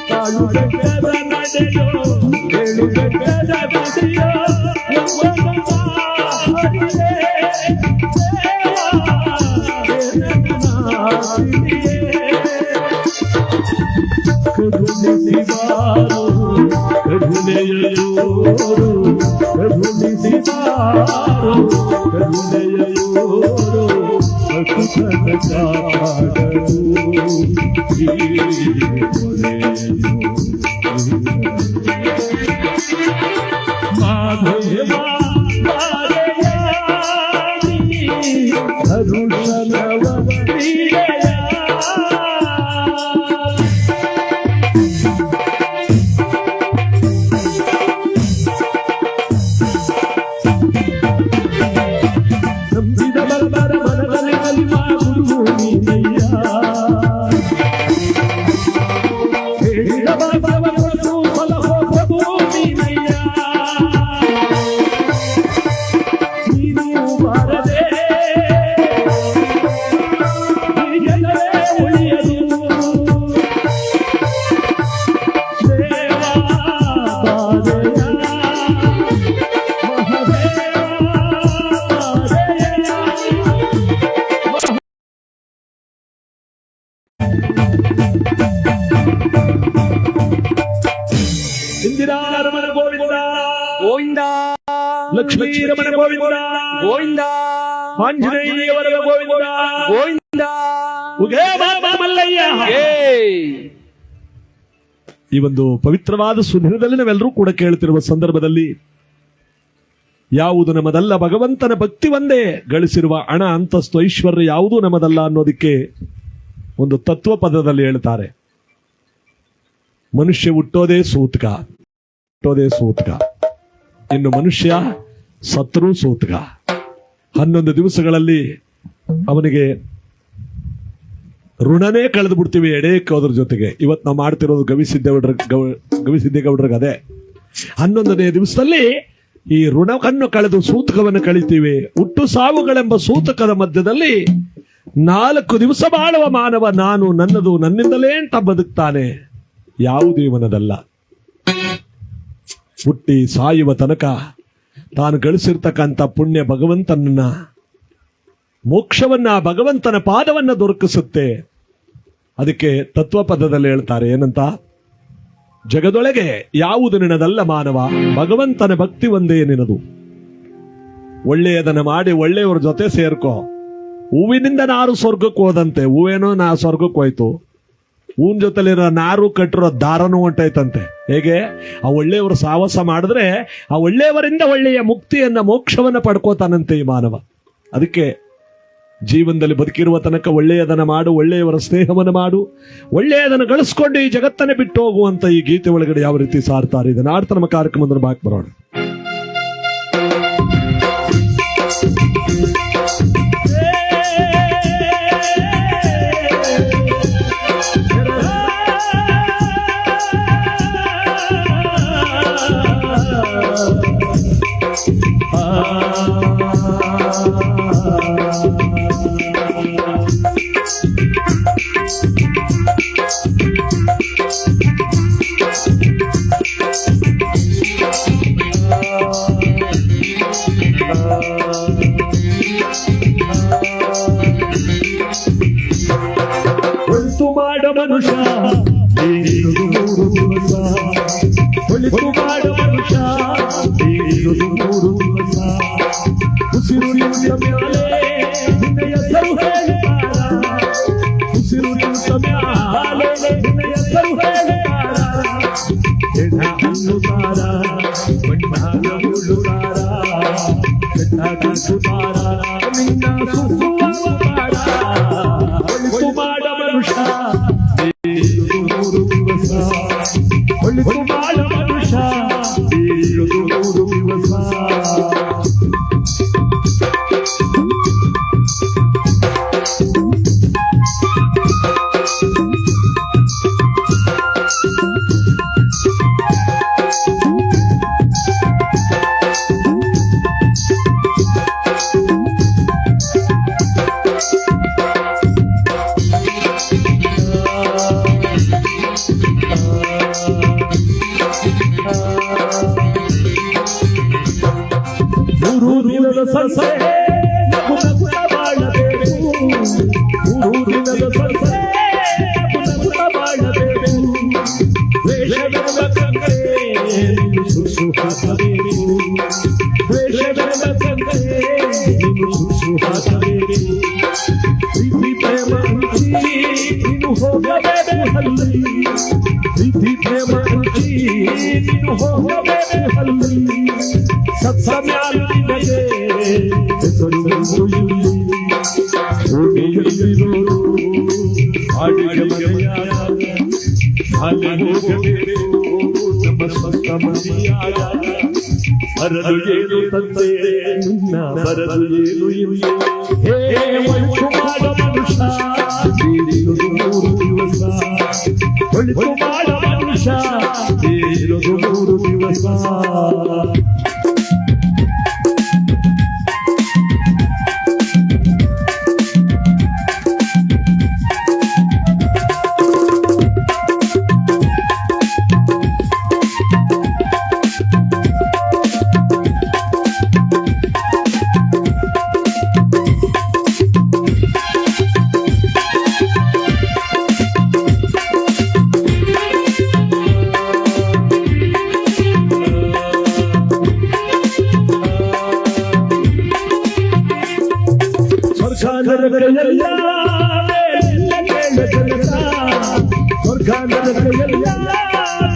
Speaker 2: ಕಾಲು ಬೆಟ್ಟದ ನಡೆಯೋ ಹೇಳು ಬೆಟ್ಟದ ಗುಡಿಯೋ ಕರುಣಿಸಿ ಬಾರು ಕರುಣೆಯೋರು ಕರುಣಿಸಿ ಬಾರು ಕರುಣೆಯೋರು ಭಕ್ತನ ಕಾಡರು ಈ ಮೊರೆಯೋ ಮಾದೇವ ಮಾರೆಯ ಧರುಷನವ ನೀಡೆಯ ನಂಬಿದ ಬಲ್ಬರ ಮನದಲ್ಲಿ ಕಲಿಮ ಗುರು ನೀನಯ್ಯ ಹೇಳಿದ ಬಲ್ಬರ ಪ್ರಭು ಫಲ ಪ್ರಭು ನೀನಯ್ಯ
Speaker 1: ಶ್ರೀರಮಣ ಗೋವಿಂದ
Speaker 2: ಗೋವಿಂದ
Speaker 1: ಆಂಜನೇಯವರ ಗೋವಿಂದ
Speaker 2: ಗೋವಿಂದ
Speaker 1: ಉಗೇ ಬಾಬಾ ಮಲ್ಲಯ್ಯ. ಈ ಒಂದು ಪವಿತ್ರವಾದ ಸುದಿನದಲ್ಲಿ ನಾವೆಲ್ಲರೂ ಕೂಡ ಕೇಳುತ್ತಿರುವ ಸಂದರ್ಭದಲ್ಲಿ ಯಾವುದು ನಮ್ಮದಲ್ಲ, ಭಗವಂತನ ಭಕ್ತಿ ಒಂದೇ ಗಳಿಸಿರುವ ಹಣ ಅಂತಸ್ತು ಐಶ್ವರ್ಯ ಯಾವುದೂ ನಮ್ಮದಲ್ಲ ಅನ್ನೋದಕ್ಕೆ ಒಂದು ತತ್ವ ಪದದಲ್ಲಿ ಹೇಳ್ತಾರೆ. ಮನುಷ್ಯ ಹುಟ್ಟೋದೇ ಸೂತಕ, ಇನ್ನು ಮನುಷ್ಯ ಸತ್ರೂ ಸೂತಕ. 11 ದಿವಸಗಳಲ್ಲಿ ಅವನಿಗೆ ಋಣನೇ ಕಳೆದು ಬಿಡ್ತೀವಿ ಎಡೇಕೋದ್ರ ಜೊತೆಗೆ. ಇವತ್ತು ನಾವು ಮಾಡ್ತಿರೋದು ಗವಿಸಿದ್ದೇಗೌಡ್ರಿಗೆ ಅದೇ. 11ನೇ ದಿವಸದಲ್ಲಿ ಈ ಋಣವನ್ನು ಕಳೆದು ಸೂತಕವನ್ನು ಕಳಿತೀವಿ. ಹುಟ್ಟು ಸಾವುಗಳೆಂಬ ಸೂತಕದ ಮಧ್ಯದಲ್ಲಿ 4 ದಿವಸ ಬಾಳುವ ಮಾನವ ನಾನು ನನ್ನದು ನನ್ನಿಂದಲೇ ಅಂತ ಬದುಕ್ತಾನೆ. ಯಾವುದೇ ಇವನದಲ್ಲ. ಹುಟ್ಟಿ ಸಾಯುವ ತನಕ ತಾನು ಗಳಿಸಿರ್ತಕ್ಕಂಥ ಪುಣ್ಯ ಭಗವಂತನನ್ನ, ಮೋಕ್ಷವನ್ನ, ಭಗವಂತನ ಪಾದವನ್ನ ದೊರಕಿಸುತ್ತೆ. ಅದಕ್ಕೆ ತತ್ವಪದದಲ್ಲಿ ಹೇಳ್ತಾರೆ ಏನಂತ, ಜಗದೊಳಗೆ ಯಾವುದು ನಿನದಲ್ಲ ಮಾನವ, ಭಗವಂತನ ಭಕ್ತಿ ಒಂದೇ ನಿನದು. ಒಳ್ಳೆಯದನ್ನ ಮಾಡಿ ಒಳ್ಳೆಯವರ ಜೊತೆ ಸೇರ್ಕೋ. ಹೂವಿನಿಂದ ನಾರು ಸ್ವರ್ಗಕ್ಕೆ ಹೋದಂತೆ, ಹೂವೇನೋ ನಾ ಸ್ವರ್ಗಕ್ಕೆ ಹೋಯ್ತು, ಹೂವಿನ ಜೊತೆಲಿರೋ ನಾರು ಕಟ್ಟಿರೋ ದಾರನೂ ಹೊಂಟೈತಂತೆ. ಹೇಗೆ? ಆ ಒಳ್ಳೆಯವರು ಸಾಹಸ ಮಾಡಿದ್ರೆ ಆ ಒಳ್ಳೆಯವರಿಂದ ಒಳ್ಳೆಯ ಮುಕ್ತಿಯನ್ನ, ಮೋಕ್ಷವನ್ನ ಪಡ್ಕೋತಾನಂತೆ ಈ ಮಾನವ. ಅದಕ್ಕೆ ಜೀವನದಲ್ಲಿ ಬದುಕಿರುವ ತನಕ ಒಳ್ಳೆಯದನ್ನ ಮಾಡು, ಒಳ್ಳೆಯವರ ಸ್ನೇಹವನ್ನು ಮಾಡು, ಒಳ್ಳೆಯದನ್ನು ಗಳಿಸ್ಕೊಂಡು ಈ ಜಗತ್ತನ್ನೇ ಬಿಟ್ಟು ಹೋಗುವಂತ ಈ ಗೀತೆ ಒಳಗಡೆ ಯಾವ ರೀತಿ ಸಾರ್ತಾರೆ ಇದನ್ನ ಆಡ್ತಾ ನಮ್ಮ ಕಾರ್ಯಕ್ರಮದಲ್ಲಿ ಬಾಕ್ ಬರೋಣ. ಒಳಿತು ಮಾಡ ಮನುಷ್ಯ, ಒಳಿತು ಮಾಡ ಮನುಷ್ಯ, ಉಸಿರು ನಿಂತ ಮ್ಯಾಲೆ ನಿನ್ನ ಹೆಸರು ಹೇಳುತ್ತಾರ, ಉಸಿರು ನಿಂತ ಮ್ಯಾಲೆ ನಿನ್ನ ಹೆಸರು ಹೇಳುತ್ತಾರ, ಹೆಣ ಅನ್ನುತ್ತಾರ, ಬಣ್ಣಾಗ ಉಳ್ಳುತ್ತಾರ, ಬೆಟ್ಟಾಗಿಸುತ್ತಾರ, ನಿನ್ನ ಸುಸುವಾಗುತ್ತಾರ. ಒಳಿತು ಮಾಡ ಮನುಷ್ಯ, ಒಳಿತು ಮಾಡ ಮನುಷ್ಯ, 3 ದಿವಸ. ಸಂಸೆ ನಗು ನಗುತ್ತ ಬಾಳಬೇಕು, 3 ದಿನದ ಸಂಸೆ ನಗು ನಗುತ್ತ ಬಾಳಬೇಕು, ದ್ವೇಷವೆಂಬ ಕಂಗೆ ನೀನು ಸುಸು ಹಾಕಬೇಕು, ದ್ವೇಷವೆಂಬ ಕಂಗೆ ನೀನು ಸುಸು ಹಾಕಬೇಕು, ಪ್ರೀತಿ ಪ್ರೇಮ ರುಚಿ ನೀನು ಹೋಗಬೇಕು ಹಲ್ಲಿ, ಪ್ರೀತಿ ಪ್ರೇಮ ರುಚಿ ನೀನು ಹೋಗಬೇಕು ಹಲ್ಲಿ, ಸತ್ಸಮ್ಯಾಲು ನಿನಗೆ ಹೆಸರು ಇಲ್ಲಿ, ಭೂಮಿಯಲ್ಲಿರೋರು ಹಾಡಿಗೆ ಮರೆಯಾಗ, ಹಾಗೆ ಹೋಗಬೇಕು ನಮ್ಮ ಸ್ವಂತ ಮನೆಯಾಗ, ಬರದು ಏನು ತಂದೆ ನಿನ್ನ ಬರದು ಏನು ಇಲ್ಲಿ. ಹೇ ಒಳಿತು ಮಾಡ ಮನುಷ್ಯ, 3 ದಿವಸ, ಒಳಿತು ಮಾಡ ಮನುಷ್ಯ, 3 ದಿವಸ. ನರಕವೆಲ್ಲ ಮೇಲಿಲ್ಲ ಕೇಳು ಜನಕ, ಸ್ವರ್ಗ ನರಕವೆಲ್ಲ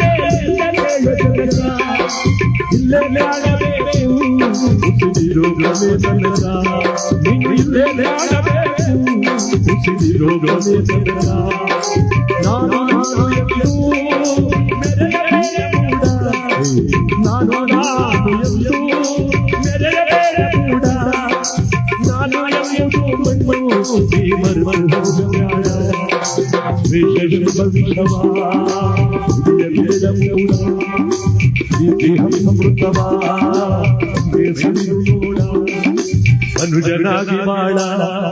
Speaker 1: ಮೇಲಿಲ್ಲ ಕೇಳು ಜನಕ. ಇಲ್ಲೇ ಆಡಬೇಕು ಉಸಿರಿರೋಗವೇ ಜನಕ, ಇಲ್ಲೇ ಆಡಬೇಕು ಉಸಿರಿರೋಗವೇ ಜನಕ. ನಾನು ಎಂದು ಮೆರೆಯಬೇಡ ಕೂಡ, ನಾನು ಎಂದು ಮೆರೆಯಬೇಡ ಕೂಡ, ನಾನು ಎಂಬುದು ಮಣ್ಣು ಈ ಮರ್ಮರ್ಮೋಗಬೇಡ. ವೇಷಗಳು ಭವಿಷ್ಯವಾ ಸಮೃದ್ಧವಾ ಬೇಸರಿಯೋಡ, ಅನುಜನಾಗಿ ಬಾಳ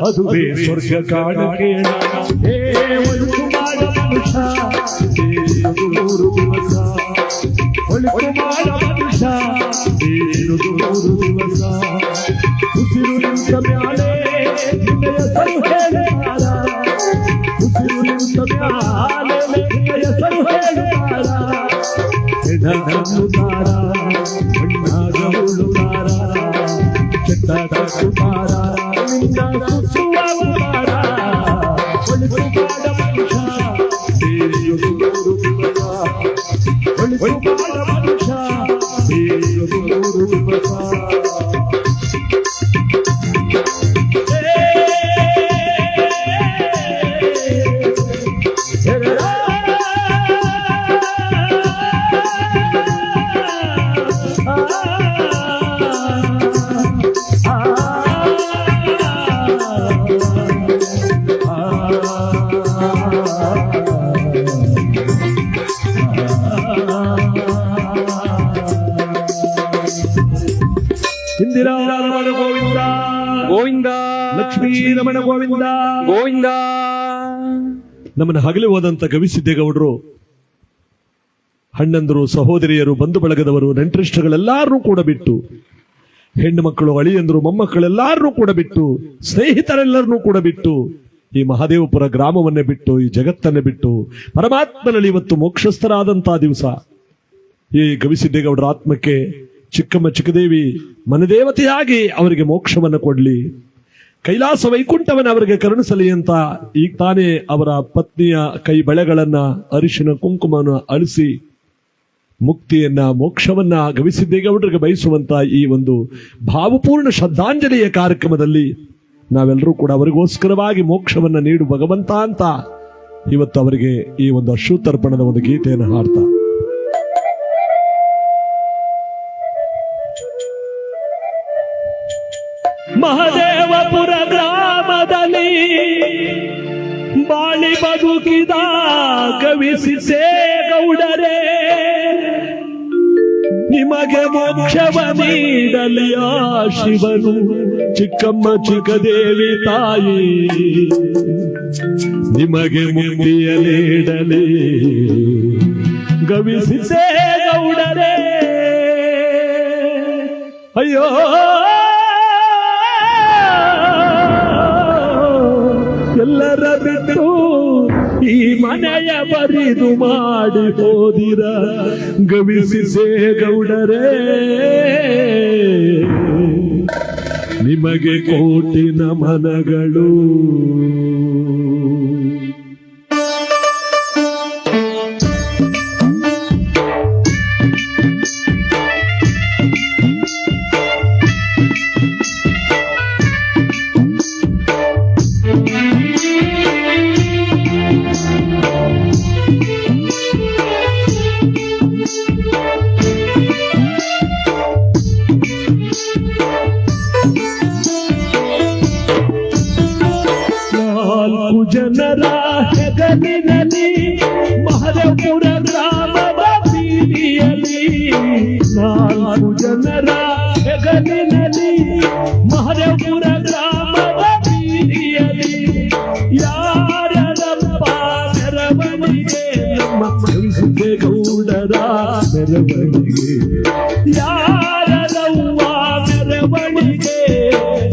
Speaker 1: ಅದುವೇ ಸ್ವರ್ಗ ಕಾಣ ಕೇಳ. ಹೇ ಒಳುಕು ಮಾಡ ಮನುಷ್ಯ ಬೇರದು 3 ದಿವಸ, ಒಳುಕು ಮಾಡ ಮನುಷ್ಯ ಬೇರದು 3 ದಿವಸ. ಉಸಿರು ನಿಂತ ಮ್ಯಾಲೆ ನಿನ್ನಯ ಹೆಸರು ಹೇಳುತ್ತಾರ, ಉಸಿರು ನಿಂತ ಮ್ಯಾಲೆ ನಿನ್ನಯ ಹೆಸರು ಹೇಳುತ್ತಾರ. ಹೆಣ ಹಣ್ಣುತ್ತಾರ, ಮಣ್ಣಾಗ ಉಳುತ್ತಾರ, ಚೆಟ್ಟ ತಟ್ಟುತ್ತಾರ, ನಿನ್ನ ಸುಸುವಾಗುತ್ತಾರ. ಒಳಿತು ಮಾಡ ಮನುಷ್ಯ ಬೇರೆಯದು 3 ದಿವಸ, ಒಳಿತು ಮಾಡ ಮನುಷ್ಯ ಬೇರೆಯದು 3 ದಿವಸ. ಇಂದಿರಾ ರಮಣ ಗೋವಿಂದ
Speaker 2: ಗೋವಿಂದ,
Speaker 1: ಲಕ್ಷ್ಮೀ ರಮಣ ಗೋವಿಂದ
Speaker 2: ಗೋವಿಂದ.
Speaker 1: ನಮ್ಮನ್ನು ಹಗಲಿ ಹೋದಂತ ಗವಿಸಿದ್ದೇಗೌಡರು, ಅಣ್ಣಂದರು, ಸಹೋದರಿಯರು, ಬಂಧು ಬಳಗದವರು, ನೆಂಟರಿಷ್ಟಗಳೆಲ್ಲರೂ ಕೂಡ ಬಿಟ್ಟು, ಹೆಣ್ಣು ಮಕ್ಕಳು, ಅಳಿಯಂದರು, ಮೊಮ್ಮಕ್ಕಳೆಲ್ಲರೂ ಕೂಡ ಬಿಟ್ಟು, ಸ್ನೇಹಿತರೆಲ್ಲರನ್ನೂ ಕೂಡ ಬಿಟ್ಟು, ಈ ಮಹಾದೇವಪುರ ಗ್ರಾಮವನ್ನೇ ಬಿಟ್ಟು, ಈ ಜಗತ್ತನ್ನೇ ಬಿಟ್ಟು ಪರಮಾತ್ಮನಲ್ಲಿ ಇವತ್ತು ಮೋಕ್ಷಸ್ಥರಾದಂತಹ ದಿವಸ. ಈ ಗವಿಸಿದ್ದೇಗೌಡರ ಆತ್ಮಕ್ಕೆ ಚಿಕ್ಕಮ್ಮ ಚಿಕ್ಕದೇವಿ ಮನದೇವತೆಯಾಗಿ ಅವರಿಗೆ ಮೋಕ್ಷವನ್ನು ಕೊಡ್ಲಿ, ಕೈಲಾಸ ವೈಕುಂಠವನ್ನು ಅವರಿಗೆ ಕರುಣಿಸಲಿ ಅಂತ ಈಗ ತಾನೇ ಅವರ ಪತ್ನಿಯ ಕೈ ಬಳೆಗಳನ್ನ, ಅರಿಶಿನ ಕುಂಕುಮವನ್ನು ಅಳಿಸಿ ಮುಕ್ತಿಯನ್ನ, ಮೋಕ್ಷವನ್ನ ಗವಿಸಿದ್ದೇಗೌಡರಿಗೆ ಬಯಸುವಂತ ಈ ಒಂದು ಭಾವಪೂರ್ಣ ಶ್ರದ್ಧಾಂಜಲಿಯ ಕಾರ್ಯಕ್ರಮದಲ್ಲಿ ನಾವೆಲ್ಲರೂ ಕೂಡ ಅವರಿಗೋಸ್ಕರವಾಗಿ ಮೋಕ್ಷವನ್ನ ನೀಡು ಭಗವಂತ ಅಂತ ಇವತ್ತು ಅವರಿಗೆ ಈ ಒಂದು ಅಶ್ರುತರ್ಪಣದ ಒಂದು ಗೀತೆಯನ್ನು ಹಾಡ್ತಾ ಮಹದೇವಪುರ ಗ್ರಾಮದಲ್ಲಿ ಬಾಳಿ ಬದುಕಿದ ಗವಿಸಿದ್ದೇಗೌಡರೇ, ನಿಮಗೆ ಮೋಕ್ಷವ ನೀಡಲಿ ಆ ಶಿವನು, ಚಿಕ್ಕಮ್ಮ ಚಿಕ್ಕದೇವಿ ತಾಯಿ ನಿಮಗೆ ಮುಕ್ತಿಯ ನೀಡಲಿ ಗವಿಸಿದ್ದೇಗೌಡರೇ. ಅಯ್ಯೋ ಎಲ್ಲರ ಬಿಟ್ಟು ಈ ಮನೆಯ ಬರಿದು ಮಾಡಿ ಹೋದಿರ ಗವಿಸಿದ್ದೇಗೌಡರೇ, ನಿಮಗೆ ಕೋಟಿ ನಮನಗಳು. ಜನರ ಹೆಗಲಿನಲ್ಲಿ ಮಹದೇವಪುರ ಗ್ರಾಮದ ಬೀದಿಯಲ್ಲಿ, 4 ಜನರ ಹೆಗಲಿನಲ್ಲಿ ಮಹದೇವಪುರ ಗ್ರಾಮದ ಬೀದಿಯಲ್ಲಿ, ಯಾರಪ್ಪ ಮೆರವಣಿಗೆ ನಮ್ಮ ಗವಿಸಿದ್ದೇಗೌಡರ ಮೆರವಣಿಗೆ, ಯಾರವ್ವ ಮೆರವಣಿಗೆ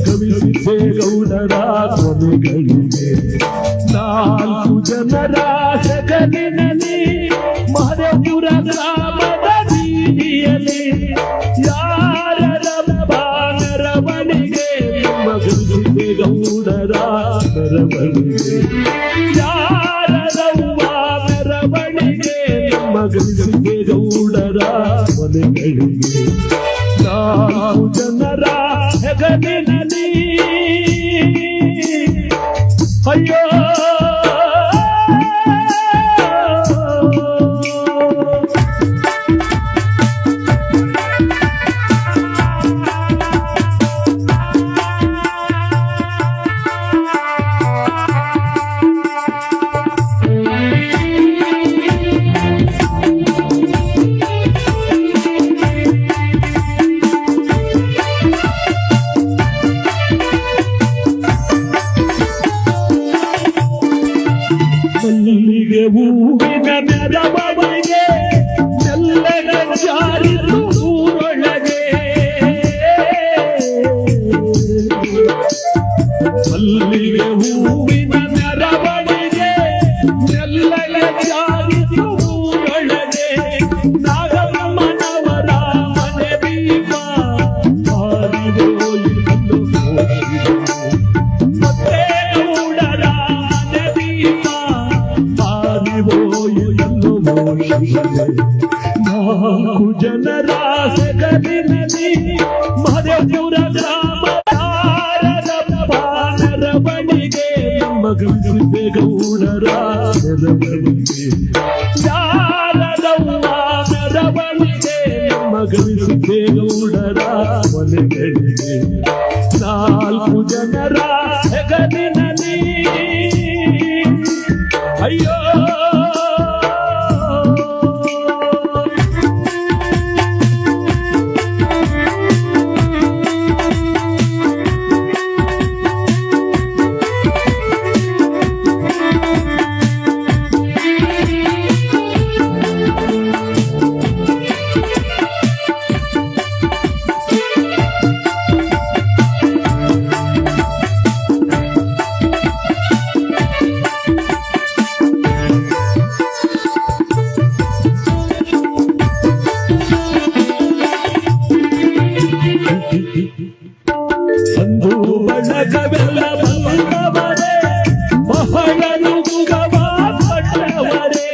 Speaker 1: ಗವಿಸಿದ್ದೇಗೌಡರ ಕೊನೆಗಳಿಗೆ. 4 ಜನರ ಹೆಗಲಿನಲ್ಲಿ ಮಹದೇವಪುರ ಗ್ರಾಮದ ಬೀದಿಯಲ್ಲಿ, ಯಾರಪ್ಪ ಮೆರವಣಿಗೆ ನಮ್ಮ ಗವಿಸಿದ್ದೇಗೌಡರ ಮೆರವಣಿಗೆ ಯಾರದವ್ವ ಮೆರವಣಿಗೆ ಮಗನಿಗೆ ಗೌಡರ ಮನೆಗಳಿಗೆ ನಾವು ಜನರ ಹೆಗಲಿನಲ್ಲಿ ಅಯ್ಯೋ ಮಲ್ಲಿಗೆ ಹೂವಿನ ಮೆರವಣಿಗೆ ಮೆಲ್ಲಗ ಜಾರಿತು ಊರೊಳಗೆ ಮಲ್ಲಿಗೆ ಹೂವಿನ ಮೆರವಣಿಗೆ ಮೆಲ್ಲಗ ಜಾರಿತು ಊರೊಳಗೆ ನಾಗಮ್ಮನವರ ಮನೆ ದೀಪ ಹಾರಿದೆ ಹೋಯಿತು ಮತ್ತೆ ಗೌಡರ ಮನೆ ದೀಪ ಹಾರಿಹೋಯಿತು ನಾಲ್ಕು ಜನರ ಹೆಗಲಿನಲ್ಲಿ ಮಹದೇವಪುರ ಗ್ರಾಮದ ಮೆರವಣಿಗೆ ಮಗನಿಗೆ ಗೌಡರ ಮೆರವಣಿಗೆ ಯಾರದವ್ವ ಮೆರವಣಿಗೆ ಮಗನಿಗೆ ಗೌಡರ ಮನೆಗಳಿಗೆ ನಾಲ್ಕು ಜನರ ಹೆಗಲಿನಲ್ಲಿ ಅಯ್ಯೋ ಅಂದು ಬಳಗವೆಲ್ಲ ಬಂದವರೇ ಬಹಳ ನುಗ್ಗವ ಪಟ್ಟವರೇ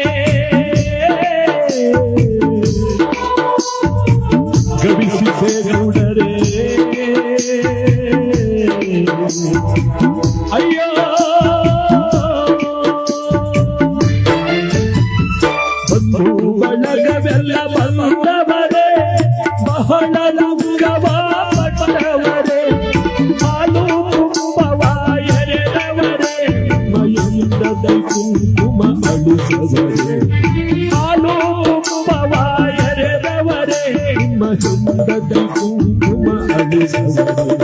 Speaker 1: ಗವಿಸಿಸೆ ಗೌಡರೇ ಅಯ್ಯೋ ಬಂದು ಬಳಗವೆಲ್ಲ ಬಂದವರೇ ಬಹಳ ನುಗ್ಗವ ಪಟ್ಟವರೇ ಹಾಲು ಕುಂಕುಮವ ಎರೆದವರೇ ಮೈಯಿಂದ ಕುಂಕುಮ ಅಳಿಸವರೇ ಹಾಲು ಕುಂಕುಮವ ಎರೆದವರೇ ಮೈಯಿಂದ ಕುಂಕುಮ ಅಳಿಸವರೇ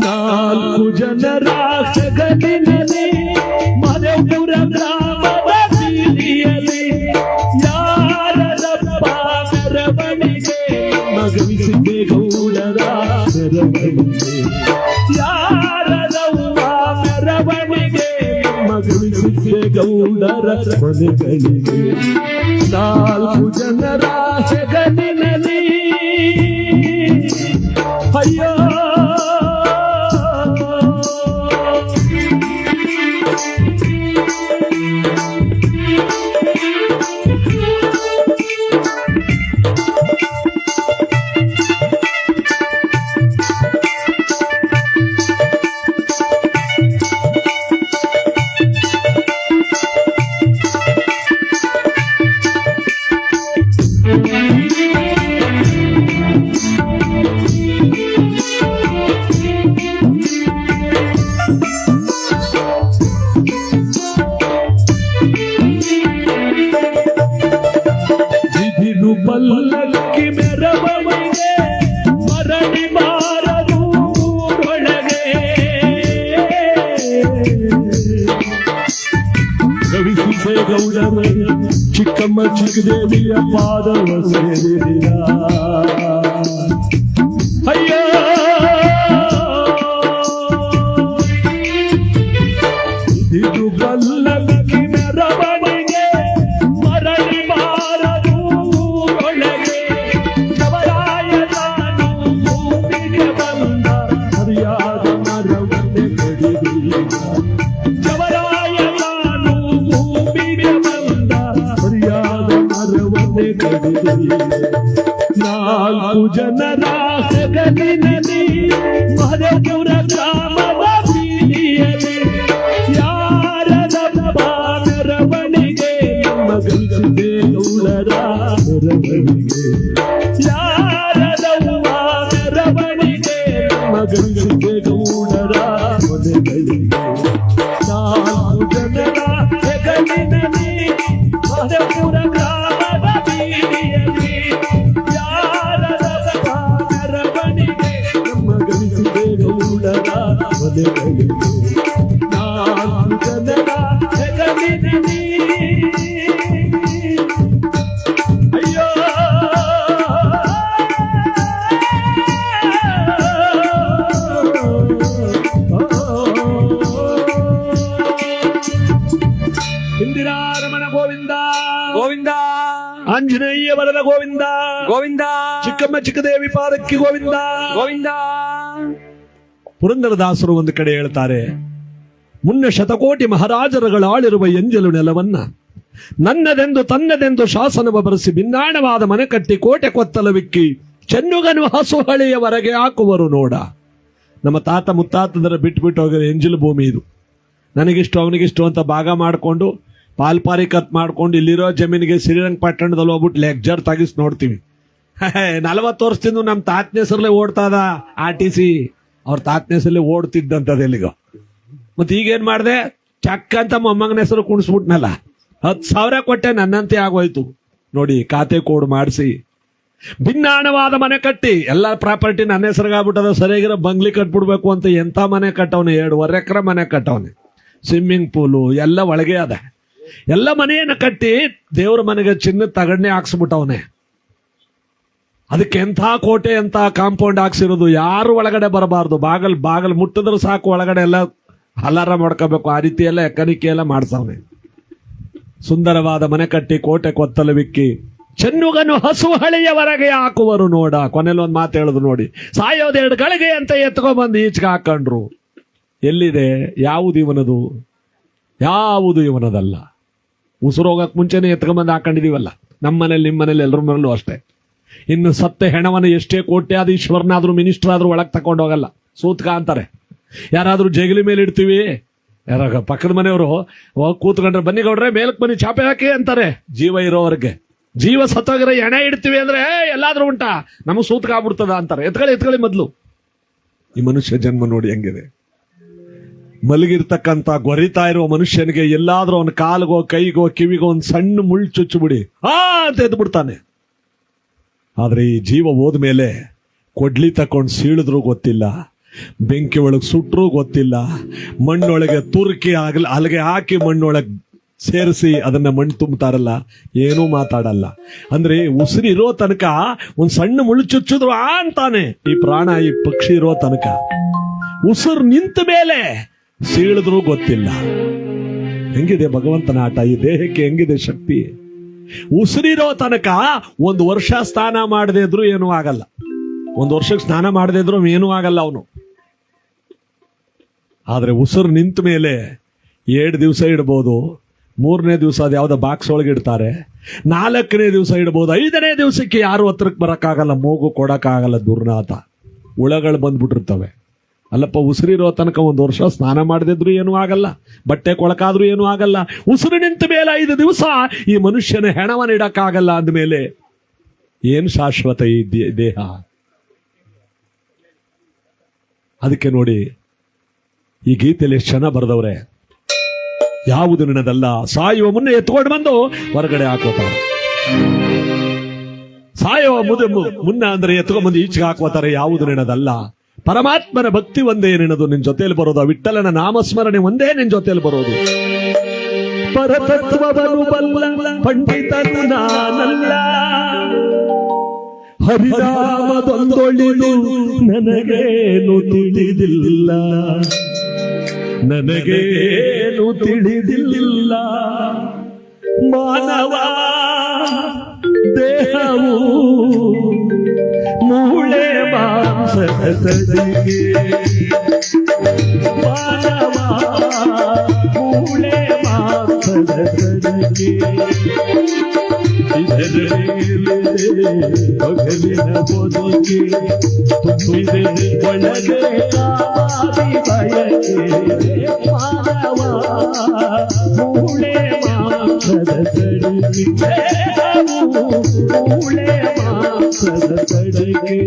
Speaker 1: ನಾಲ್ಕು ಜನರ ಹೆಗಲಿನಲ್ಲಿ ಮಹದೇವಪುರ ಗ್ರಾಮದ ಬೀದಿಯಲ್ಲಿ ಯಾರದಪ್ಪ ಮೆರವಣಿಗೆ ಮಗನಿಗೆ ಗೌಡರ ಮೆರವಣಿಗೆ ಯಾರದವ್ವ ಮೆರವಣಿಗೆ ಮಗನಿಗೆ ಗೌಡರ ಮನೆಗಳಿಗೆ ನಾಲ್ಕು ಜನರ ಹೆಗಲಿನಲ್ಲಿ ಅಯ್ಯೋ ಪಲ್ಲಕ್ಕಿ ಮೆರವಣಿಗೆ ಮರಳಿ ಬಾರದು ಊರೊಳಗೆ ಗವಿಸಿಸೆ ಗೌಡರೇ ಚಿಕ್ಕಮ್ಮ ಚಿಕ್ಕದೇವಿಯ ಪಾದವ ಸೇರಿದ ಅಯ್ಯೋ ಇದು ಪಲ್ಲಕ್ಕಿ ಮೆರವಣಿಗೆ ಮರಳಿ ಬಾರದು ಊರೊಳಗೆ ನವರಾಯನು ಭೂಮಿಗೆ ಬಂದ ಹರಿಯಾದ ಮರವನ್ನೇ ಕಡಿದಿಲ್ಲ ಜನರ ಹೆಗಲಿನಲ್ಲಿ ಮಹದೇವಪುರ ಗ್ರಾಮದ ಬೀದಿಯಲ್ಲಿ ಯಾರದಪ್ಪ ಮೆರವಣಿಗೆ ನಮ್ಮ ಗಂಗೇಗೌಡರ ಮೆರವಣಿಗೆ ಯಾರದವ್ವ ಮೆರವಣಿಗೆ ನಮ್ಮ ಗಂಗೇಗೌಡರ ಮನೆಗಳಿಗೆ ನಾಲ್ಕು ಜನರ ಹೆಗಲಿನಲ್ಲಿ ಮಹದೇವಪುರ ಗ್ರಾಮದ ಬೀದಿಯಲ್ಲಿ ಯಾರದಪ್ಪ ಮೆರವಣಿಗೆ ನಮ್ಮ ಗಂಗೇಗೌಡರ ಮನೆಗಳಿಗೆ ನಾಲ್ಕು ಜನರ ಹೆಗಲಿನಲ್ಲಿ ಅಯ್ಯೋ ಇಂದಿರಾರಮಣ ಗೋವಿಂದ
Speaker 2: ಗೋವಿಂದ
Speaker 1: ಆಂಜನೇಯ ವರದ ಗೋವಿಂದ
Speaker 2: ಗೋವಿಂದ
Speaker 1: ಚಿಕ್ಕಮ್ಮ ಚಿಕ್ಕದೇವಿ ಪಾದಕ್ಕೆ ಗೋವಿಂದ
Speaker 2: ಗೋವಿಂದ.
Speaker 1: ಪುರಂದರದಾಸರು ಒಂದು ಕಡೆ ಹೇಳ್ತಾರೆ, ಮುನ್ನ ಶತಕೋಟಿ ಮಹಾರಾಜರುಗಳಾಳಿರುವ ಎಂಜಲು ನೆಲವನ್ನ ನನ್ನದೆಂದು ತನ್ನದೆಂದು ಶಾಸನವ ಬರೆಸಿ ಭಿನ್ನಾಣವಾದ ಮನೆ ಕಟ್ಟಿ ಕೋಟೆ ಕೊತ್ತಲವಿಕ್ಕಿ ಚೆನ್ನುಗನು ಹಸುಹಳೆಯವರೆಗೆ ಹಾಕುವರು ನೋಡ. ನಮ್ಮ ತಾತ ಮುತ್ತಾತಂದ್ರೆ ಬಿಟ್ಟು ಹೋಗಿರೋ ಎಂಜಲು ಭೂಮಿ ಇದು. ನನಗಿಷ್ಟು ಅವನಿಗಿಷ್ಟು ಅಂತ ಭಾಗ ಮಾಡಿಕೊಂಡು ಪಾಲ್ಪಾರಿ ಕತ್ ಮಾಡ್ಕೊಂಡು ಇಲ್ಲಿರೋ ಜಮೀನಿಗೆ ಶ್ರೀರಂಗಪಟ್ಟಣದಲ್ಲಿ ಹೋಗ್ಬಿಟ್ಟು ಲೆಕ್ಚರ್ ತೆಗಿಸ್ ನೋಡ್ತೀವಿ. 40 ವರ್ಷದಿಂದ ನಮ್ಮ ತಾತನ ಹೆಸರಲ್ಲೇ ಓಡ್ತಾದ RTC. ಅವ್ರ ತಾತನ ಹೆಸರಲ್ಲೇ ಓಡ್ತಿದ್ದಂಥದ್ದು ಎಲ್ಲಿಗೋ. ಮತ್ತೆ ಈಗೇನ್ ಮಾಡಿದೆ, ಚಕ್ಕ ಅಂತ ಮೊಮ್ಮಗನ ಹೆಸರು ಕುಣಿಸ್ಬಿಟ್ನಲ್ಲ, 10,000 ಕೊಟ್ಟೆ ನನ್ನಂತೆ ಆಗೋಯ್ತು ನೋಡಿ. ಖಾತೆ ಕೋಡ್ ಮಾಡಿಸಿ ಭಿನ್ನಾಣವಾದ ಮನೆ ಕಟ್ಟಿ ಎಲ್ಲ ಪ್ರಾಪರ್ಟಿ ನನ್ನ ಹೆಸರಿಗಾಗ್ಬಿಟ್ಟದ. ಸರಿಯಾಗಿರೋ ಬಂಗ್ಲಿ ಕಟ್ಬಿಡ್ಬೇಕು ಅಂತ ಎಂಥ ಮನೆ ಕಟ್ಟವನೆ, 2.5 ಎಕರೆ ಮನೆ ಕಟ್ಟವನೆ, ಸ್ವಿಮ್ಮಿಂಗ್ ಪೂಲು ಎಲ್ಲ ಒಳಗೆ ಅದ. ಎಲ್ಲ ಮನೆಯನ್ನ ಕಟ್ಟಿ ದೇವ್ರ ಮನೆಗೆ ಚಿನ್ನದ ತಗಡ್ನೆ ಹಾಕ್ಸ್ಬಿಟ್ಟವನೆ. ಅದಕ್ಕೆ ಎಂಥ ಕೋಟೆ ಅಂತ ಕಾಂಪೌಂಡ್ ಹಾಕ್ಸಿರೋದು, ಯಾರು ಒಳಗಡೆ ಬರಬಾರ್ದು. ಬಾಗಲ್ ಮುಟ್ಟಿದ್ರೆ ಸಾಕು, ಒಳಗಡೆ ಎಲ್ಲ ಅಲಾರಾಮ್ ಮಾಡ್ಕೋಬೇಕು. ಆ ರೀತಿ ಎಲ್ಲ ಎಕನಿಕೆ ಎಲ್ಲ ಮಾಡ್ಸವನೆ. ಸುಂದರವಾದ ಮನೆ ಕಟ್ಟಿ ಕೋಟೆ ಕೊತ್ತಲವಿಕ್ಕಿ ಚೆನ್ನುಗನು ಹಸು ಹಳೆಯವರೆಗೆ ಹಾಕುವರು ನೋಡ. ಕೊನೆಯಲ್ಲಿ ಒಂದು ಮಾತು ಹೇಳುದು ನೋಡಿ, ಸಾಯೋದೆರಡು ಗಳಿಗೆ ಅಂತ ಎತ್ಕೊಂಡ್ಬಂದು ಈಚೆಗೆ ಹಾಕೊಂಡ್ರು. ಎಲ್ಲಿದೆ? ಯಾವುದು ಇವನದು? ಯಾವುದು ಇವನದಲ್ಲ. ಉಸಿರು ಹೋಗಕ್ ಮುಂಚೆನೆ ಎತ್ಕೊಂಡ್ಬಂದು ಹಾಕೊಂಡಿದೀವಲ್ಲ. ನಮ್ಮನೇಲಿ ನಿಮ್ಮನೇಲಿ ಎಲ್ಲರ ಮನೇಲೂ ಅಷ್ಟೇ. ಇನ್ನು ಸತ್ತ ಹೆಣವನ್ನು ಎಷ್ಟೇ ಕೋಟ್ಯಾಧೀಶ್ವರನಾದ್ರೂ ಮಿನಿಸ್ಟರ್ ಆದ್ರೂ ಒಳಗೆ ತಗೊಂಡು ಹೋಗಲ್ಲ, ಸೂತ್ಕ ಅಂತಾರೆ. ಯಾರಾದ್ರೂ ಜಗಲಿ ಮೇಲೆ ಇಡ್ತೀವಿ, ಯಾರಾಗ ಪಕ್ಕದ ಮನೆಯವರು ಹೋಗಿ ಕೂತ್ಕೊಂಡ್ರೆ ಬನ್ನಿ ಗೌಡ್ರೆ ಮೇಲಕ್ಕೆ ಬನ್ನಿ ಚಾಪೆ ಹಾಕಿ ಅಂತಾರೆ. ಜೀವ ಇರೋವರೆಗೆ. ಜೀವ ಸತ್ತೋಗಿರೋ ಹೆಣ ಇಡ್ತೀವಿ ಅಂದ್ರೆ ಎಲ್ಲಾದ್ರೂ ಉಂಟಾ, ನಮಗೆ ಸೂತ್ಕ ಆಗ್ಬಿಡ್ತದ ಅಂತಾರೆ. ಎತ್ಕೊಳ್ಳಿ ಮೊದ್ಲು. ಈ ಮನುಷ್ಯ ಜನ್ಮ ನೋಡಿ ಹೆಂಗಿದೆ. ಮಲಗಿರ್ತಕ್ಕಂಥ ಗೊರಿತಾ ಇರುವ ಮನುಷ್ಯನಿಗೆ ಎಲ್ಲಾದ್ರೂ ಅವನ ಕಾಲ್ಗೋ ಕೈಗೋ ಕಿವಿಗೋ ಒಂದು ಸಣ್ಣ ಮುಳ್ಳು ಚುಚ್ಚುಬಿಡಿ ಅಂತ ಎದ್ದು ಬಿಡ್ತಾನೆ. ಆದ್ರೆ ಈ ಜೀವ ಹೋದ್ಮೇಲೆ ಕೊಡ್ಲಿ ತಕೊಂಡು ಸೀಳಿದ್ರೂ ಗೊತ್ತಿಲ್ಲ, ಬೆಂಕಿ ಒಳಗೆ ಸುಟ್ರೂ ಗೊತ್ತಿಲ್ಲ, ಮಣ್ಣೊಳಗೆ ತುರ್ಕಿ ಅಲ್ಲಿಗೆ ಹಾಕಿ ಮಣ್ಣೊಳಗೆ ಸೇರಿಸಿ ಅದನ್ನ ಮಣ್ಣು ತುಂಬುತ್ತಾರಲ್ಲ, ಏನೂ ಮಾತಾಡಲ್ಲ. ಅಂದ್ರೆ ಉಸಿರಿರೋ ತನಕ ಒಂದ್ ಸಣ್ಣ ಮುಳ್ಳು ಚುಚ್ಚಿದ್ರು ಅಂತಾನೆ ಈ ಪ್ರಾಣ, ಈ ಪಕ್ಷಿ ಇರೋ ತನಕ. ಉಸಿರು ನಿಂತ ಮೇಲೆ ಸೀಳಿದ್ರೂ ಗೊತ್ತಿಲ್ಲ. ಹೆಂಗಿದೆ ಭಗವಂತನ ಆಟ, ಈ ದೇಹಕ್ಕೆ ಹೆಂಗಿದೆ ಶಕ್ತಿ. ಉಸಿರಿರೋ ತನಕ 1 ವರ್ಷ ಸ್ನಾನ ಮಾಡದೇ ಇದ್ರು ಏನೂ ಆಗಲ್ಲ. 1 ವರ್ಷಕ್ಕೆ ಸ್ನಾನ ಮಾಡದೇ ಇದ್ರು ಏನೂ ಆಗಲ್ಲ ಅವನು. ಆದ್ರೆ ಉಸಿರು ನಿಂತ ಮೇಲೆ 7 ದಿವಸ ಇಡ್ಬೋದು, 3ನೇ ದಿವಸ ಅದು ಯಾವ್ದೋ ಬಾಕ್ಸ್ ಒಳಗೆ ಇಡ್ತಾರೆ, 4ನೇ ದಿವಸ ಇಡ್ಬೋದು, 5ನೇ ದಿವಸಕ್ಕೆ ಯಾರು ಹತ್ರಕ್ಕೆ ಬರಕ್ಕಾಗಲ್ಲ, ಮೂಗು ಕೊಡಕ್ಕಾಗಲ್ಲ, ದುರ್ನಾಥ. ಹುಳಗಳು ಬಂದ್ಬಿಟ್ಟಿರ್ತವೆ. ಅಲ್ಲಪ್ಪ, ಉಸಿರಿರೋ ತನಕ 1 ವರ್ಷ ಸ್ನಾನ ಮಾಡದಿದ್ರು ಏನೂ ಆಗಲ್ಲ, ಬಟ್ಟೆ ಕೊಳಕಾದ್ರೂ ಏನೂ ಆಗಲ್ಲ. ಉಸಿರು ನಿಂತ ಮೇಲೆ 5 ದಿವಸ ಈ ಮನುಷ್ಯನ ಹೆಣವನ್ನು ಇಡಕ್ಕಾಗಲ್ಲ ಅಂದ್ಮೇಲೆ ಏನ್ ಶಾಶ್ವತ ಈ ದೇಹ. ಅದಕ್ಕೆ ನೋಡಿ ಈ ಗೀತೆಯಲ್ಲಿ ಎಷ್ಟು ಜನ ಬರೆದವ್ರೆ. ಯಾವುದು ನಿನ್ನದಲ್ಲ, ಸಾಯುವ ಮುನ್ನ ಎತ್ಕೊಂಡು ಬಂದು ಹೊರಗಡೆ ಹಾಕೋತಾರೆ. ಸಾಯುವ ಮುನ್ನ ಅಂದ್ರೆ ಎತ್ಕೊಂಡ್ಬಂದು ಈಚೆಗೆ ಹಾಕೋತಾರೆ. ಯಾವುದು ನಿನ್ನದಲ್ಲ, ಪರಮಾತ್ಮನ ಭಕ್ತಿ ಒಂದೇ ನಿನ್ನದು, ನಿನ್ ಜೊತೆಯಲ್ಲಿ ಬರೋದು. ವಿಠ್ಠಲನ ನಾಮಸ್ಮರಣೆ ಒಂದೇ ನಿನ್ ಜೊತೆಯಲ್ಲಿ ಬರೋದು. ಪರತತ್ವವನ್ನು ಬಲ್ಲ ಪಂಡಿತನು ನಾನಲ್ಲ, ಹರಿನಾಮದೊಂದೊಳಿದು ನನಗೇನು ತಿಳಿದಿಲ್ಲ, ನನಗೇನು ತಿಳಿದಿಲ್ಲ. ಮಾನವ ದೇಹವು ಮೂಳೆ ಮಾಂಸದ ಸದಿಗೆ, ಮಾನವ ಮೂಳೆ ಮಾಂಸದ ಸದಿಗೆ. ಇದರ ಮೇಲೆ ಹಗಲಿನ ಬದುಕಿ ತುಂಬಿದೆ ಒಳಗೆ ಕಾದಿ ಬಯಕೆ ಮಾನವ ಮೂಳೆ ಮಾಂಸದ ತಡುಗೆ ಮೂಳೆ ಮಾಂಸದ ತಡುಗೆ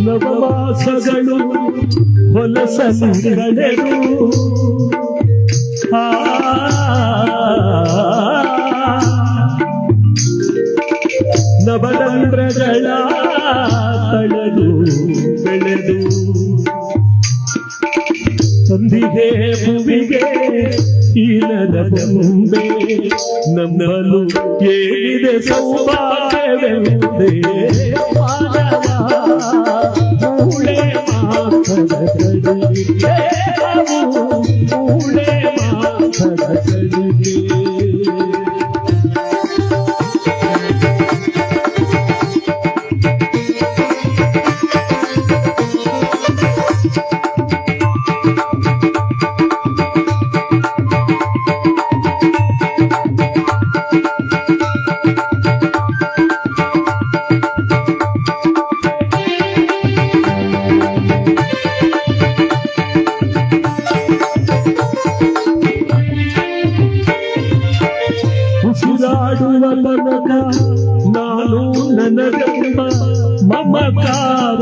Speaker 1: ನವಮಾಸಗಳು ಹೊಲಸಲು ಕಳೆದು ನವರಂಧ್ರಗಳ ತಳೆದು ಬೆಳೆದು ತಂದಿಗೆ ಭುವಿಗೆ ಇಲ್ಲದ ಬೊಂಬೆ ನಮ್ಮಲು ಏನಿದೆ ಸೌಭಾಗ್ಯವೆಂದೇ ಮೂಳೆ ಮಾಂಸದ ತಡುಗೆ ಮೂಳೆ ಮಾಂಸದ ತಡುಗೆ ಉಸಿರಾಡುವ ತನಕ ನಾನು ನನಗೆಂಬ ಮಮಕಾರ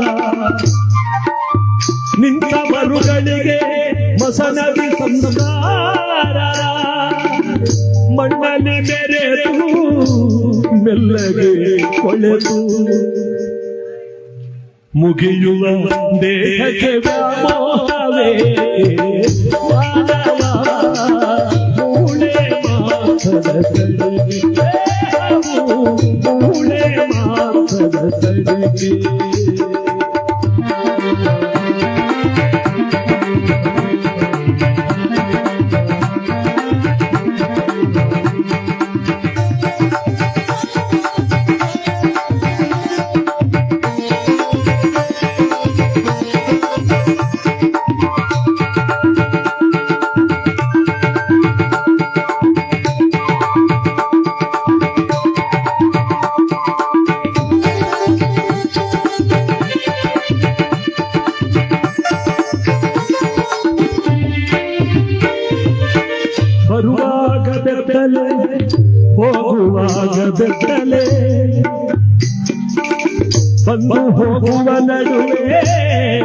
Speaker 1: ನಿಂತ ಮರುಗಳಿಗೆ ಮಸನದಿ ಸಂಸ್ಕಾರ ಮಣ್ಣಲ್ಲಿ ಬೆರೆತು ಮೆಲ್ಲಗೆ ಕೊಳೆದು ಮುಗಿಯುವ ದೇಹಕ್ಕೆ ವ್ಯಾಮೋಹವೇ ಮಾನವ ಮೂಳೆ ಮಾಂಸದ ತಡುಗೆ ಮೂಳೆ ಮಾಂಸದ ತಡುಗೆ ಬರುವಾಗ ಬೆತ್ತಲೆ ಹೋಗುವಾಗ ಬೆತ್ತಲೆ ಬಂದು ಹೋಗುವ ನಡುವೆ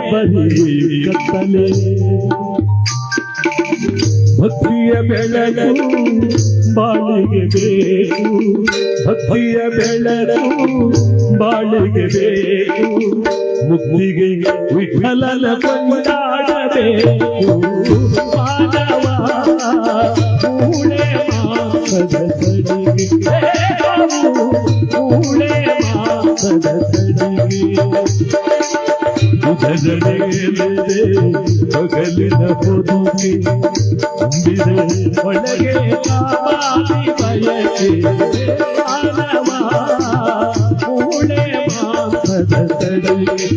Speaker 1: ಬರೀ ಕತ್ತಲೆ ಭಕ್ತಿಯ ಬೆಳಕು ಬಾಳಿಗೆ ಬೇಕು ಭಕ್ತಿಯ ಬೆಳಕು ಬಾಳಿಗೆ ಬೇಕು ಮುಕ್ತಿಗೆ ವಿಠಲನ ಕೊಂಡಾಡಬೇಕು ಮಾನವ ಮೂಳೆ ಮಾಂಸದ ತಡುಗೆ ಮೂಳೆ ಮಾಂಸದ ತಡುಗೆ ಉದರನೆಯಲ್ಲದೆ ಹಗಲಿನ ಬದುಕಿ ತುಂಬಿದೆ ಒಳಗೆ ಕಾದಿ ಬಯಕೆ ಮಾನವ ಮೂಳೆ ಮಾಂಸದ ತಡುಗೆ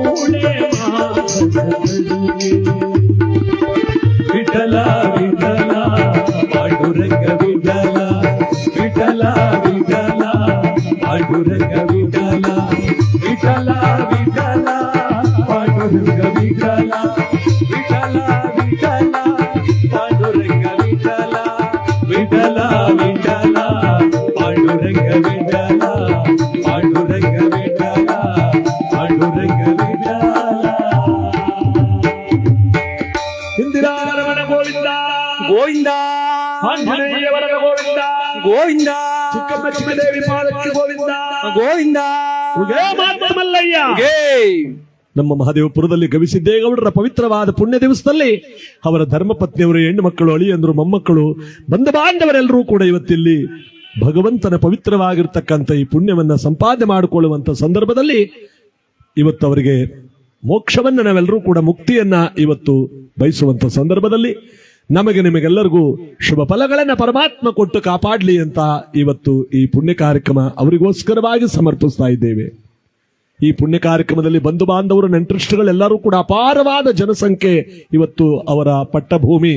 Speaker 1: ಮೂಳೆ ಮಾಂಸದ ತಡುಗೆ ವಿಠಲ ವಿಠಲ ಪಾಂಡುರಂಗ ವಿಠಲ ವಿಠಲ ವಿಠಲ ಪಾಂಡುರಂಗ ವಿಠಲ ವಿಠಲ ವಿಠಲ ಪಾಂಡುರಂಗ ವಿಠಲ ವಿಠಲ ವಿಠಲ ಪಾಂಡುರಂಗ ವಿಠಲ ವಿಠಲ ವಿಠಲ ಪಾಂಡುರಂಗ ವಿಠಲ ಪಾಂಡುರಂಗ ವಿಠಲ ಪಾಂಡುರಂಗ ವಿಠಲ ಇಂದಿರಾರಮಣ ಗೋವಿಂದ
Speaker 2: ಗೋವಿಂದ
Speaker 1: ಆಂಜನೇಯವರ ಗೋವಿಂದ
Speaker 2: ಗೋವಿಂದ
Speaker 1: ಚಿಕ್ಕಮ್ಮ ಚಿಕ್ಕದೇವಿ ಪಾದಕ್ಕೆ ಗೋವಿಂದ
Speaker 2: ಗೋವಿಂದ
Speaker 1: ಉಗೇ ಮಾತ್ರ ಮಲ್ಲಯ್ಯ
Speaker 2: ಉಗೇ
Speaker 1: ನಮ್ಮ ಮಹದೇವಪುರದಲ್ಲಿ ಗವಿಸಿದ್ದೇಗೌಡರ ಪವಿತ್ರವಾದ ಪುಣ್ಯ ದಿವಸದಲ್ಲಿ ಅವರ ಧರ್ಮಪತ್ನಿಯವರು, ಹೆಣ್ಣು ಮಕ್ಕಳು, ಅಳಿಯಂದರು, ಮೊಮ್ಮಕ್ಕಳು, ಬಂಧು ಬಾಂಧವರೆಲ್ಲರೂ ಕೂಡ ಇವತ್ತಿಲ್ಲಿ ಭಗವಂತನ ಪವಿತ್ರವಾಗಿರ್ತಕ್ಕಂಥ ಈ ಪುಣ್ಯವನ್ನ ಸಂಪಾದನೆ ಮಾಡಿಕೊಳ್ಳುವಂತ ಸಂದರ್ಭದಲ್ಲಿ ಇವತ್ತು ಅವರಿಗೆ ಮೋಕ್ಷವನ್ನ ನಾವೆಲ್ಲರೂ ಕೂಡ ಮುಕ್ತಿಯನ್ನ ಇವತ್ತು ಬಯಸುವಂತ ಸಂದರ್ಭದಲ್ಲಿ ನಮಗೆ ನಿಮಗೆಲ್ಲರಿಗೂ ಶುಭ ಫಲಗಳನ್ನ ಪರಮಾತ್ಮ ಕೊಟ್ಟು ಕಾಪಾಡ್ಲಿ ಅಂತ ಇವತ್ತು ಈ ಪುಣ್ಯ ಕಾರ್ಯಕ್ರಮ ಅವರಿಗೋಸ್ಕರವಾಗಿ ಸಮರ್ಪಿಸ್ತಾ ಇದ್ದೇವೆ. ಈ ಪುಣ್ಯ ಕಾರ್ಯಕ್ರಮದಲ್ಲಿ ಬಂಧು ಬಾಂಧವರು, ನೆಂಟರಿಷ್ಟಗಳೆಲ್ಲರೂ ಕೂಡ ಅಪಾರವಾದ ಜನಸಂಖ್ಯೆ ಇವತ್ತು ಅವರ ಪಟ್ಟಭೂಮಿ,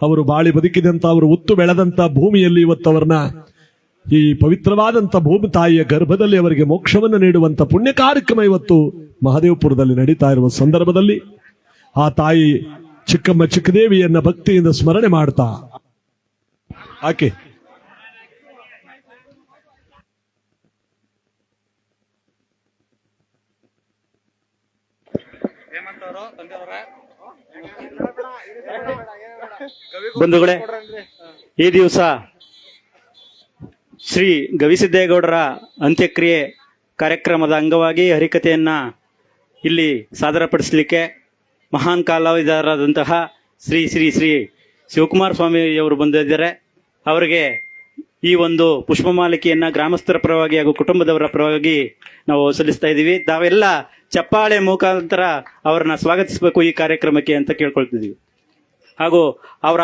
Speaker 1: ಅವರು ಬಾಳಿ ಬದುಕಿದಂತ, ಅವರು ಉತ್ತು ಬೆಳೆದಂತ ಭೂಮಿಯಲ್ಲಿ ಇವತ್ತು ಅವರನ್ನ ಈ ಪವಿತ್ರವಾದಂತ ಭೂಮಿ ತಾಯಿಯ ಗರ್ಭದಲ್ಲಿ ಅವರಿಗೆ ಮೋಕ್ಷವನ್ನು ನೀಡುವಂತ ಪುಣ್ಯ ಕಾರ್ಯಕ್ರಮ ಇವತ್ತು ಮಹದೇವಪುರದಲ್ಲಿ ನಡೀತಾ ಇರುವ ಸಂದರ್ಭದಲ್ಲಿ ಆ ತಾಯಿ ಚಿಕ್ಕಮ್ಮ ಚಿಕ್ಕದೇವಿಯನ್ನ ಭಕ್ತಿಯಿಂದ ಸ್ಮರಣೆ ಮಾಡ್ತಾ ಆಕೆ
Speaker 3: ಬಂಧುಗಳೇ, ಈ ದಿವಸ ಶ್ರೀ ಗವಿಸಿದ್ದೇಗೌಡರ ಅಂತ್ಯಕ್ರಿಯೆ ಕಾರ್ಯಕ್ರಮದ ಅಂಗವಾಗಿ ಹರಿಕಥೆಯನ್ನ ಇಲ್ಲಿ ಸಾದರಪಡಿಸಲಿಕ್ಕೆ ಮಹಾನ್ ಕಲಾವಿದರಾದಂತಹ ಶ್ರೀ ಶ್ರೀ ಶ್ರೀ ಶಿವಕುಮಾರ ಸ್ವಾಮಿಯವರು ಬಂದಿದ್ದಾರೆ. ಅವರಿಗೆ ಈ ಒಂದು ಪುಷ್ಪಮಾಲಿಕೆಯನ್ನ ಗ್ರಾಮಸ್ಥರ ಪರವಾಗಿ ಹಾಗೂ ಕುಟುಂಬದವರ ಪರವಾಗಿ ನಾವು ಸಲ್ಲಿಸ್ತಾ ಇದ್ದೀವಿ. ತಾವೆಲ್ಲ ಚಪ್ಪಾಳೆ ಮುಖಾಂತರ ಅವರನ್ನ ಸ್ವಾಗತಿಸಬೇಕು ಈ ಕಾರ್ಯಕ್ರಮಕ್ಕೆ ಅಂತ ಕೇಳ್ಕೊಳ್ತಿದ್ದೀವಿ. ಹಾಗೂ ಅವರ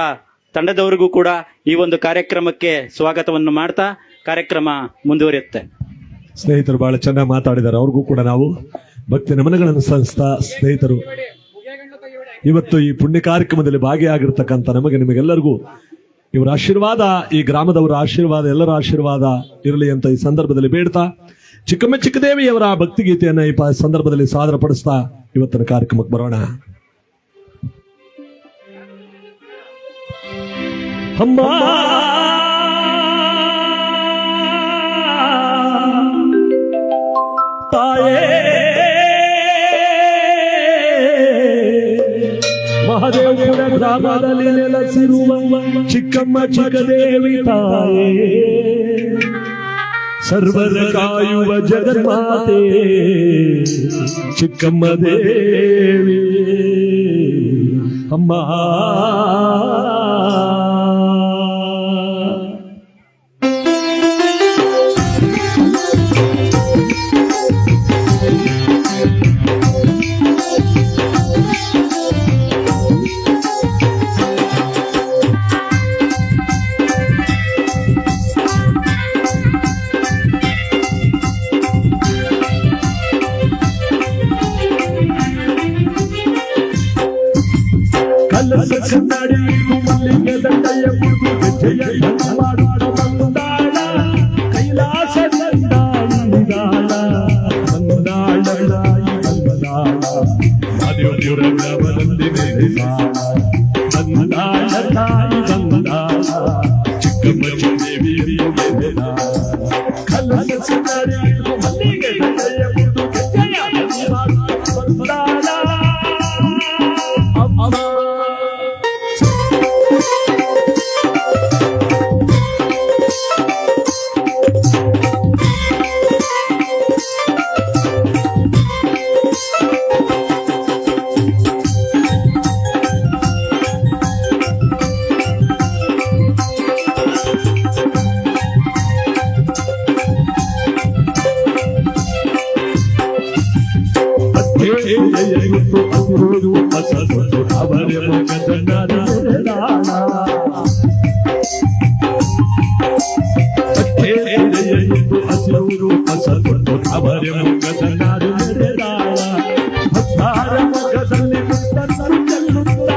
Speaker 3: ತಂಡದವರಿಗೂ ಕೂಡ ಈ ಒಂದು ಕಾರ್ಯಕ್ರಮಕ್ಕೆ ಸ್ವಾಗತವನ್ನು ಮಾಡ್ತಾ ಕಾರ್ಯಕ್ರಮ ಮುಂದುವರಿಯುತ್ತೆ.
Speaker 1: ಸ್ನೇಹಿತರು ಬಹಳ ಚೆನ್ನಾಗಿ ಮಾತಾಡಿದ್ದಾರೆ. ಅವ್ರಿಗೂ ಕೂಡ ನಾವು ಭಕ್ತಿ ನಮನಗಳನ್ನು ಸಲ್ಲಿಸ್ತಾ, ಸ್ನೇಹಿತರು ಇವತ್ತು ಈ ಪುಣ್ಯ ಕಾರ್ಯಕ್ರಮದಲ್ಲಿ ಭಾಗಿಯಾಗಿರ್ತಕ್ಕಂಥ ನಮಗೆ ನಿಮಗೆಲ್ಲರಿಗೂ ಇವರ ಆಶೀರ್ವಾದ, ಈ ಗ್ರಾಮದವರ ಆಶೀರ್ವಾದ, ಎಲ್ಲರ ಆಶೀರ್ವಾದ ಇರಲಿ ಅಂತ ಈ ಸಂದರ್ಭದಲ್ಲಿ ಬೇಡ್ತಾ, ಚಿಕ್ಕಮ್ಮ ಚಿಕ್ಕದೇವಿಯವರ ಭಕ್ತಿಗೀತೆಯನ್ನ ಈ ಸಂದರ್ಭದಲ್ಲಿ ಸಾದರಪಡಿಸ್ತಾ ಇವತ್ತಿನ ಕಾರ್ಯಕ್ರಮಕ್ಕೆ ಬರೋಣ. ಅಮ್ಮ ತಾಯೇ ಮಹದೇವಪುರ ಗ್ರಾಮದಲ್ಲಿ ನೆಲೆಸಿರುವ ಚಿಕ್ಕಮ್ಮ ಚಿಕ್ಕದೇವಿ ತಾಯೇ, ಸರ್ವರ ಕಾಯುವ ಜಗನ್ಮಾತೆ ಚಿಕ್ಕಮ್ಮ ದೇವಿ ಅಮ್ಮ. ಕನ್ನಡಿಯು ಮಲ್ಲಿಗೆದ ಕೈಯ ಮುಗಿದು ಜಯ ಮಾಡುತ್ತ ಬಂದಾಳ, ಕೈಲಾಸದಿಂದ ಇಳಿದಾಳ, ಬಂದಾಳಾಯಿ ಬಂದಾಳ, ಮಹದೇವಪುರ ಗ್ರಾಮದಲ್ಲಿ ನೆಲೆಸಾಳ, ಬಂದಾಳ ತಾಯಿ ಬಂದಾಳ, ಚಿಕ್ಕಮ್ಮ ಚಿಕ್ಕದೇವಿಯು ಗೆದ್ದಾಳ. ಕನ್ನಡಿಯು ಮಲ್ಲಿಗೆದ ಕೈಯ ಮುಗಿದು ಜಯ ಮಾಡುತ್ತ ಬಂದಾಳ ಅಮ್ಮ. ಅವರ ಮುಖದ ಹಸಿರು ಹೊಸದು ಅವರ ಮುಖದ ನಾಡು ನೆರೆದಾಳ, ಭಕ್ತರ ಮುಖದಲ್ಲಿ ಮುತ್ತನ್ನು ಚೆಲ್ಲುತ್ತ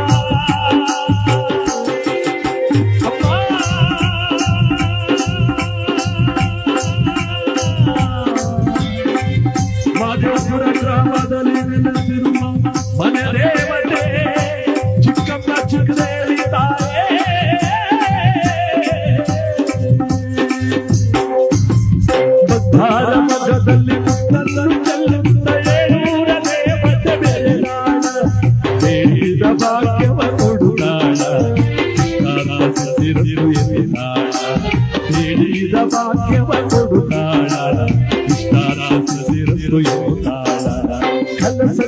Speaker 1: ಮಹದೇವಪುರ ಗ್ರಾಮದಲ್ಲಿ ನೆಲೆಸಿರುವ ಮನೆ ದೇವತೆ ಚಿಕ್ಕಮ್ಮ ಚಿಕ್ಕದೇವಿ ತಾಯೇ, ಭಕ್ತರ ಮಗದಲ್ಲಿ ಮುತ್ತನ್ನು ಚೆಲ್ಲುತ್ತ ಏಳೂರ ದೇವತೆ ಬೆಳೆದಾಳ, ಬೇಡಿದ ಭಾಗ್ಯವ ಕೊಡುತ್ತಾಳ, ಹಸಿರು ಎಲ್ಲಿದ್ದಾಳ, ಬೇಡಿದ ಭಾಗ್ಯವ ಕೊಡುತ್ತಾಳ, ಇಷ್ಟಾರ ಹಸಿರು ಎನ್ನುತ್ತಾಳ. ಕಲಸ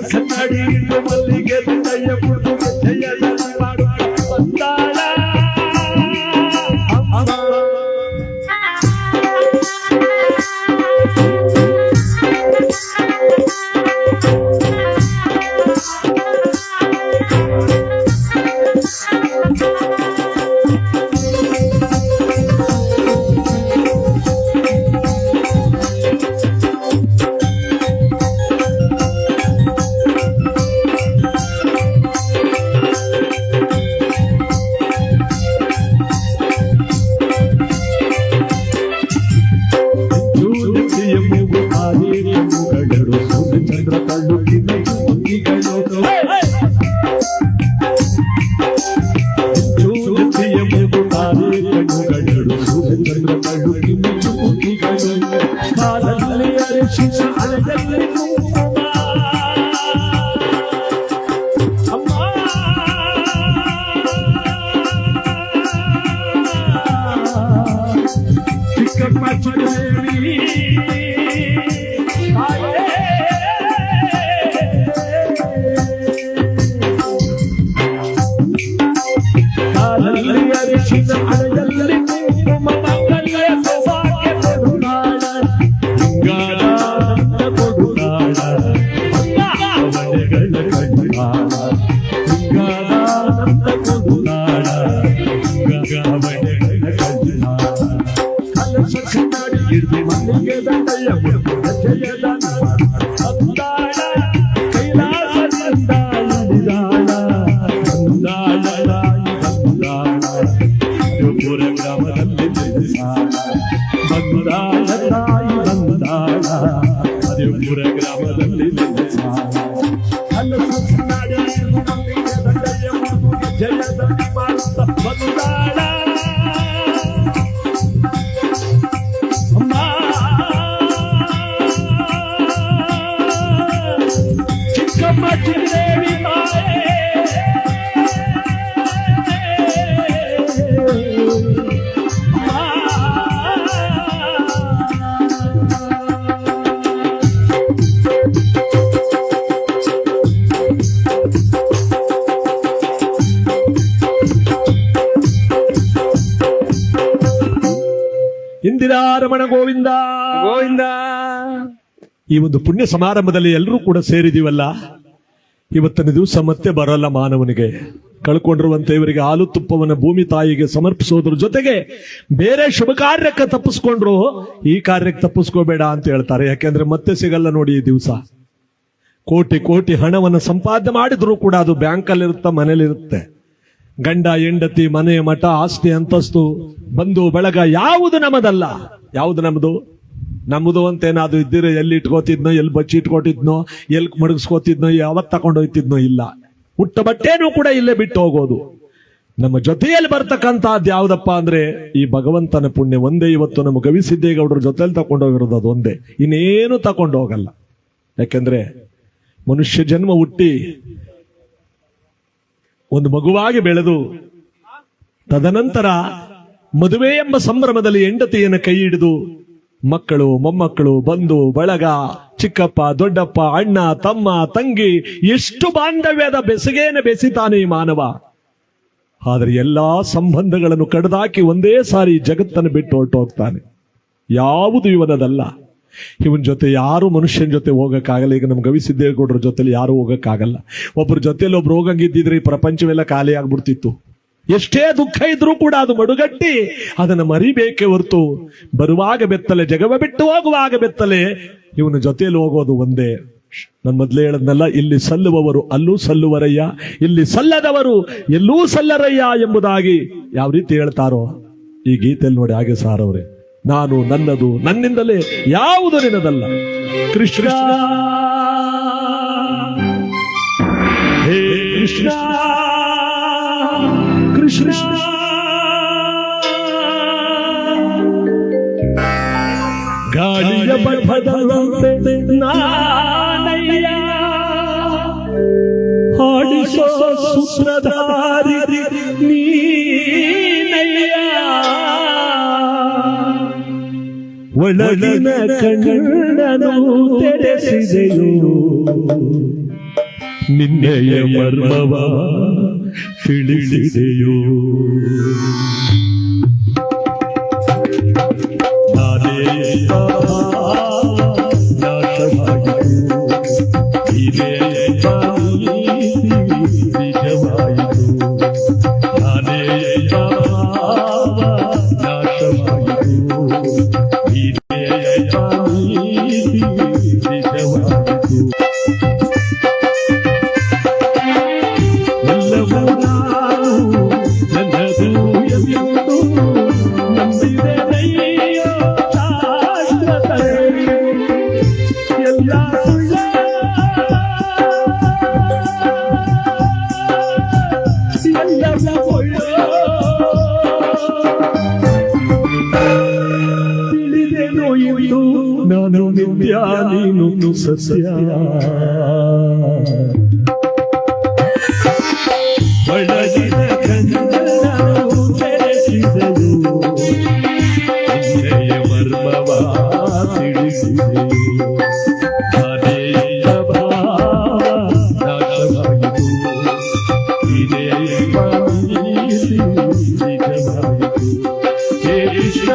Speaker 1: ಜೊತೆಯ ಮೂಗು ಆನೆಯ ಮೂಗಳೆರಡು ಸೂರ್ಯ ಚಂದ್ರ ತಳ್ಳುತ್ತಿನ ಚುಕ್ಕಿಗಳು ಜೊತೆಯ ಮೂಗು ಆನೆಯ ಮೂಗಳೆರಡು ಸೂರ್ಯ ಚಂದ್ರ ತಳ್ಳುತ್ತಿನ ಚುಕ್ಕಿಗಳು ಕಾಲದಲ್ಲಿ ಅರಿಶಿನ ಅಲೆಯಲ್ಲಿ ಕುಂಕುಮ ಚಿಕ್ಕಮ್ಮ ಚಿಕ್ಕದೇವಿ ಕಾಲಲ್ಲಿ ಅರಿಶಿನ ಅಲೆಯಲ್ಲಿ ಕುಂಕುಮ ಮಂಗಲ್ಯ ಸೌಭಾಗ್ಯ ಕೊಡುನಾಳ ಹಿಂಗಾದ ಕೊಡುನಾಳ ಅವಳೆಗಳ ಕಣ್ಣಾಳ ಹಿಂಗಾದ ಕೊಡುನಾಳ ಅವಳೆಗಳ ಕಣ್ಣಾಳ ಕಲಸನಾಡಿ ಹಿಡಿದು ಮನೆಗೆ ದಂಡಯ್ಯ ಮುಡಿದು ಜಯದ ಅಂದಾಳ ಕೈಲಾಸದಿಂದ ಇಳಿದಾಳ ಬಂದಾಳ ದೇವಪುರ ಗ್ರಾಮದಲ್ಲಿ ನೆಲೆಸಾಳ ಬಂದಾಳ ತಾಯಿ ಬಂದಾಳ ದೇವಪುರ ಗ್ರಾಮದಲ್ಲಿ ನೆಲೆಸಾಳ ಕಲಸನಾಡಿ ಹಿಡಿದು ಮನೆಗೆ ದಂಡಯ್ಯ ಮುಡಿದು ಜಯದ ಬಂದಾಳ ಚಿಕ್ಕಮ್ಮ ಚಿಕ್ಕದೇವಿ ಇಂದಿರಾ ರಮಣ ಗೋವಿಂದ
Speaker 2: ಗೋವಿಂದ.
Speaker 1: ಈ ಒಂದು ಪುಣ್ಯ ಸಮಾರಂಭದಲ್ಲಿ ಎಲ್ಲರೂ ಕೂಡ ಸೇರಿದೀವಲ್ಲ, ಇವತ್ತಿನ ದಿವಸ ಮತ್ತೆ ಬರಲ್ಲ ಮಾನವನಿಗೆ. ಕಳ್ಕೊಂಡಿರುವಂತೆ ಇವರಿಗೆ ಹಾಲು ತುಪ್ಪವನ್ನು ಭೂಮಿ ತಾಯಿಗೆ ಸಮರ್ಪಿಸೋದ್ರ ಜೊತೆಗೆ ಬೇರೆ ಶುಭ ಕಾರ್ಯಕ್ಕೆ ತಪ್ಪಿಸ್ಕೊಂಡ್ರು ಈ ಕಾರ್ಯಕ್ಕೆ ತಪ್ಪಿಸ್ಕೋಬೇಡ ಅಂತ ಹೇಳ್ತಾರೆ. ಯಾಕೆಂದ್ರೆ ಮತ್ತೆ ಸಿಗಲ್ಲ ನೋಡಿ. ಈ ದಿವಸ ಕೋಟಿ ಕೋಟಿ ಹಣವನ್ನು ಸಂಪಾದನೆ ಮಾಡಿದ್ರು ಕೂಡ ಅದು ಬ್ಯಾಂಕಲ್ಲಿರುತ್ತೆ, ಮನೇಲಿರುತ್ತೆ. ಗಂಡ ಹೆಂಡತಿ ಮನೆ ಮಠ ಆಸ್ತಿ ಅಂತಸ್ತು ಬಂಧು ಬಳಗ ಯಾವುದು ನಮ್ಮದಲ್ಲ. ಯಾವುದು ನಮ್ಮದು ಅಂತೇನಾದ್ರು ಇದ್ದಿರೋ ಎಲ್ಲಿ ಇಟ್ಕೋತಿದ್ನೋ, ಎಲ್ಲಿ ಬಚ್ಚಿ ಇಟ್ಕೊತಿದ್ನೋ, ಎಲ್ಲಿ ಮಡಗಿಸ್ಕೋತಿದ್ನೋ, ಯಾವತ್ ತಗೊಂಡೋಯ್ತಿದ್ನೋ ಇಲ್ಲ. ಹುಟ್ಟ ಬಟ್ಟೆನೂ ಕೂಡ ಇಲ್ಲೇ ಬಿಟ್ಟು ಹೋಗೋದು. ನಮ್ಮ ಜೊತೆಯಲ್ಲಿ ಬರ್ತಕ್ಕಂಥದ್ದು ಯಾವ್ದಪ್ಪ ಅಂದ್ರೆ ಈ ಭಗವಂತನ ಪುಣ್ಯ ಒಂದೇ. ಇವತ್ತು ನಮ್ಮ ಗವಿಸಿದ್ದೇಗೌಡರ ಜೊತೆಲಿ ತಕೊಂಡೋಗಿರೋದು ಅದು ಒಂದೇ, ಇನ್ನೇನು ತಕೊಂಡು ಹೋಗಲ್ಲ. ಯಾಕೆಂದ್ರೆ ಮನುಷ್ಯ ಜನ್ಮ ಹುಟ್ಟಿ ಒಂದು ಮಗುವಾಗಿ ಬೆಳೆದು ತದನಂತರ ಮದುವೆ ಎಂಬ ಸಂಭ್ರಮದಲ್ಲಿ ಹೆಂಡತಿಯನ್ನು ಕೈ ಹಿಡಿದು ಮಕ್ಕಳು ಮೊಮ್ಮಕ್ಕಳು ಬಂಧು ಬಳಗ ಚಿಕ್ಕಪ್ಪ ದೊಡ್ಡಪ್ಪ ಅಣ್ಣ ತಮ್ಮ ತಂಗಿ ಎಷ್ಟು ಬಾಂಧವ್ಯದ ಬೆಸುಗೇನೆ ಬೆಸಿತಾನೆ ಈ ಮಾನವ. ಆದರೆ ಎಲ್ಲಾ ಸಂಬಂಧಗಳನ್ನು ಕಡಿದಾಕಿ ಒಂದೇ ಸಾರಿ ಜಗತ್ತನ್ನು ಬಿಟ್ಟು ಹೊರಟೋಗ್ತಾನೆ. ಯಾವುದು ಇವನದಲ್ಲ. ಇವನ್ ಜೊತೆ ಯಾರು ಮನುಷ್ಯನ ಜೊತೆ ಹೋಗಕ್ಕಾಗಲ್ಲ. ಈಗ ನಮ್ ಗವಿಸಿದ್ದೇಗೌಡರ ಜೊತೆಲಿ ಯಾರು ಹೋಗಕ್ಕಾಗಲ್ಲ. ಒಬ್ರ ಜೊತೆಲಿ ಒಬ್ರು ಹೋಗಂಗಿದ್ದಿದ್ರೆ ಈ ಪ್ರಪಂಚವೆಲ್ಲ ಖಾಲಿ ಆಗ್ಬಿಡ್ತಿತ್ತು. ಎಷ್ಟೇ ದುಃಖ ಇದ್ರೂ ಕೂಡ ಅದು ಮಡುಗಟ್ಟಿ ಅದನ್ನ ಮರಿಬೇಕೇ ಹೊರತು ಬರುವಾಗ ಬೆತ್ತಲೆ ಜಗವ ಬಿಟ್ಟು ಹೋಗುವಾಗ ಬೆತ್ತಲೆ ಇವನ ಜೊತೆಯಲ್ಲಿ ಹೋಗೋದು ಒಂದೇ. ನನ್ ಮೊದ್ಲೇ ಹೇಳದ್ನಲ್ಲ, ಇಲ್ಲಿ ಸಲ್ಲುವವರು ಅಲ್ಲೂ ಸಲ್ಲುವರಯ್ಯ, ಇಲ್ಲಿ ಸಲ್ಲದವರು ಎಲ್ಲೂ ಸಲ್ಲರಯ್ಯ ಎಂಬುದಾಗಿ ಯಾವ ರೀತಿ ಹೇಳ್ತಾರೋ ಈ ಗೀತೆಯಲ್ಲಿ ನೋಡಿ ಹಾಗೆ ಸಾರವ್ರೆ. ನಾನು ನನ್ನದು ನನ್ನಿಂದಲೇ ಯಾವುದು ನಿನ್ನದಲ್ಲ. ಕೃಷ್ಣ ಹೇ ಕೃಷ್ಣ ಕೃಷ್ಣ ಗಾಳಿಯ ಬಡದಂತೆ ನಾನಯ್ಯ ಹಾಡಿಸೋ ಸೂತ್ರಧಾರಿ ನೀನಯ್ಯ ಒಳಗಿನ ಕಣ್ಣನು ತೆರೆಸಿದೆಯೋ ನಿನ್ನೆಯ ಮರ್ಮವ ತಿಳಿಸಿದೆಯೋ ನಾನೇ ನಾಶವಾಯಿತು ಇದೇ ನಿಜವಾಯಿತು ನಾನೇ ನಾಶವಾಯಿತು ಇದೇ ನಿಜವಾಯಿತು ಎಲ್ಲವೂ ನಾನು ನನ್ನದು ಎಂದು ನಂಬಿದೆಯೋ ಶಾಶ್ವತವೇ
Speaker 2: ಎಲ್ಲ ಸುಳ್ಳ ಎಲ್ಲ ಒಳ್ಳ ತಿಳಿದೇನೋ ಇವು ನಾನು ನಿತ್ಯ ನೀನು ಸಸ್ಯ ಒಳಗಿನ ಕಣ್ಣು ತೆರೆಸಿದೆಯು ನಿನ್ನೆಯ ಮರ್ಮವ ತಿಳಿಸಿದೆಯು ಅನೇಯ ಭಾವ ನಾಶವಾಯಿತು ಇದೇ ನೀತಿ ನಿಜವಾಯಿತು ಹೇ ಕೃಷ್ಣ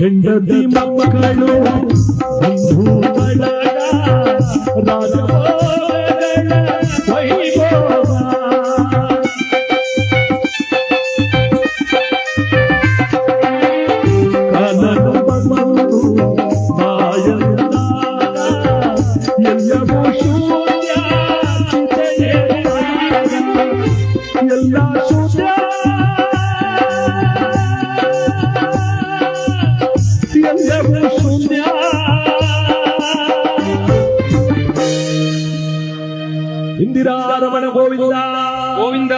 Speaker 2: ಹೆಂಡತಿ ಮಕ್ಕಳು ಬಂಧು ಬಳಗ ರಾಜಭೋಗಗಳ ವೈಭವ ಕನನು ಬಂದು ಮಾಯಂದಾಗ ಎಲ್ಲವೂ ಶೂನ್ಯ ಚಿತೆಯೇರಿದಾಗ ಎಲ್ಲ ಶೂನ್ಯ ಎಲ್ಲವೂ ಶೂನ್ಯ ಇಂದಿರಾ ರಮಣ ಗೋವಿಂದ
Speaker 4: ಗೋವಿಂದ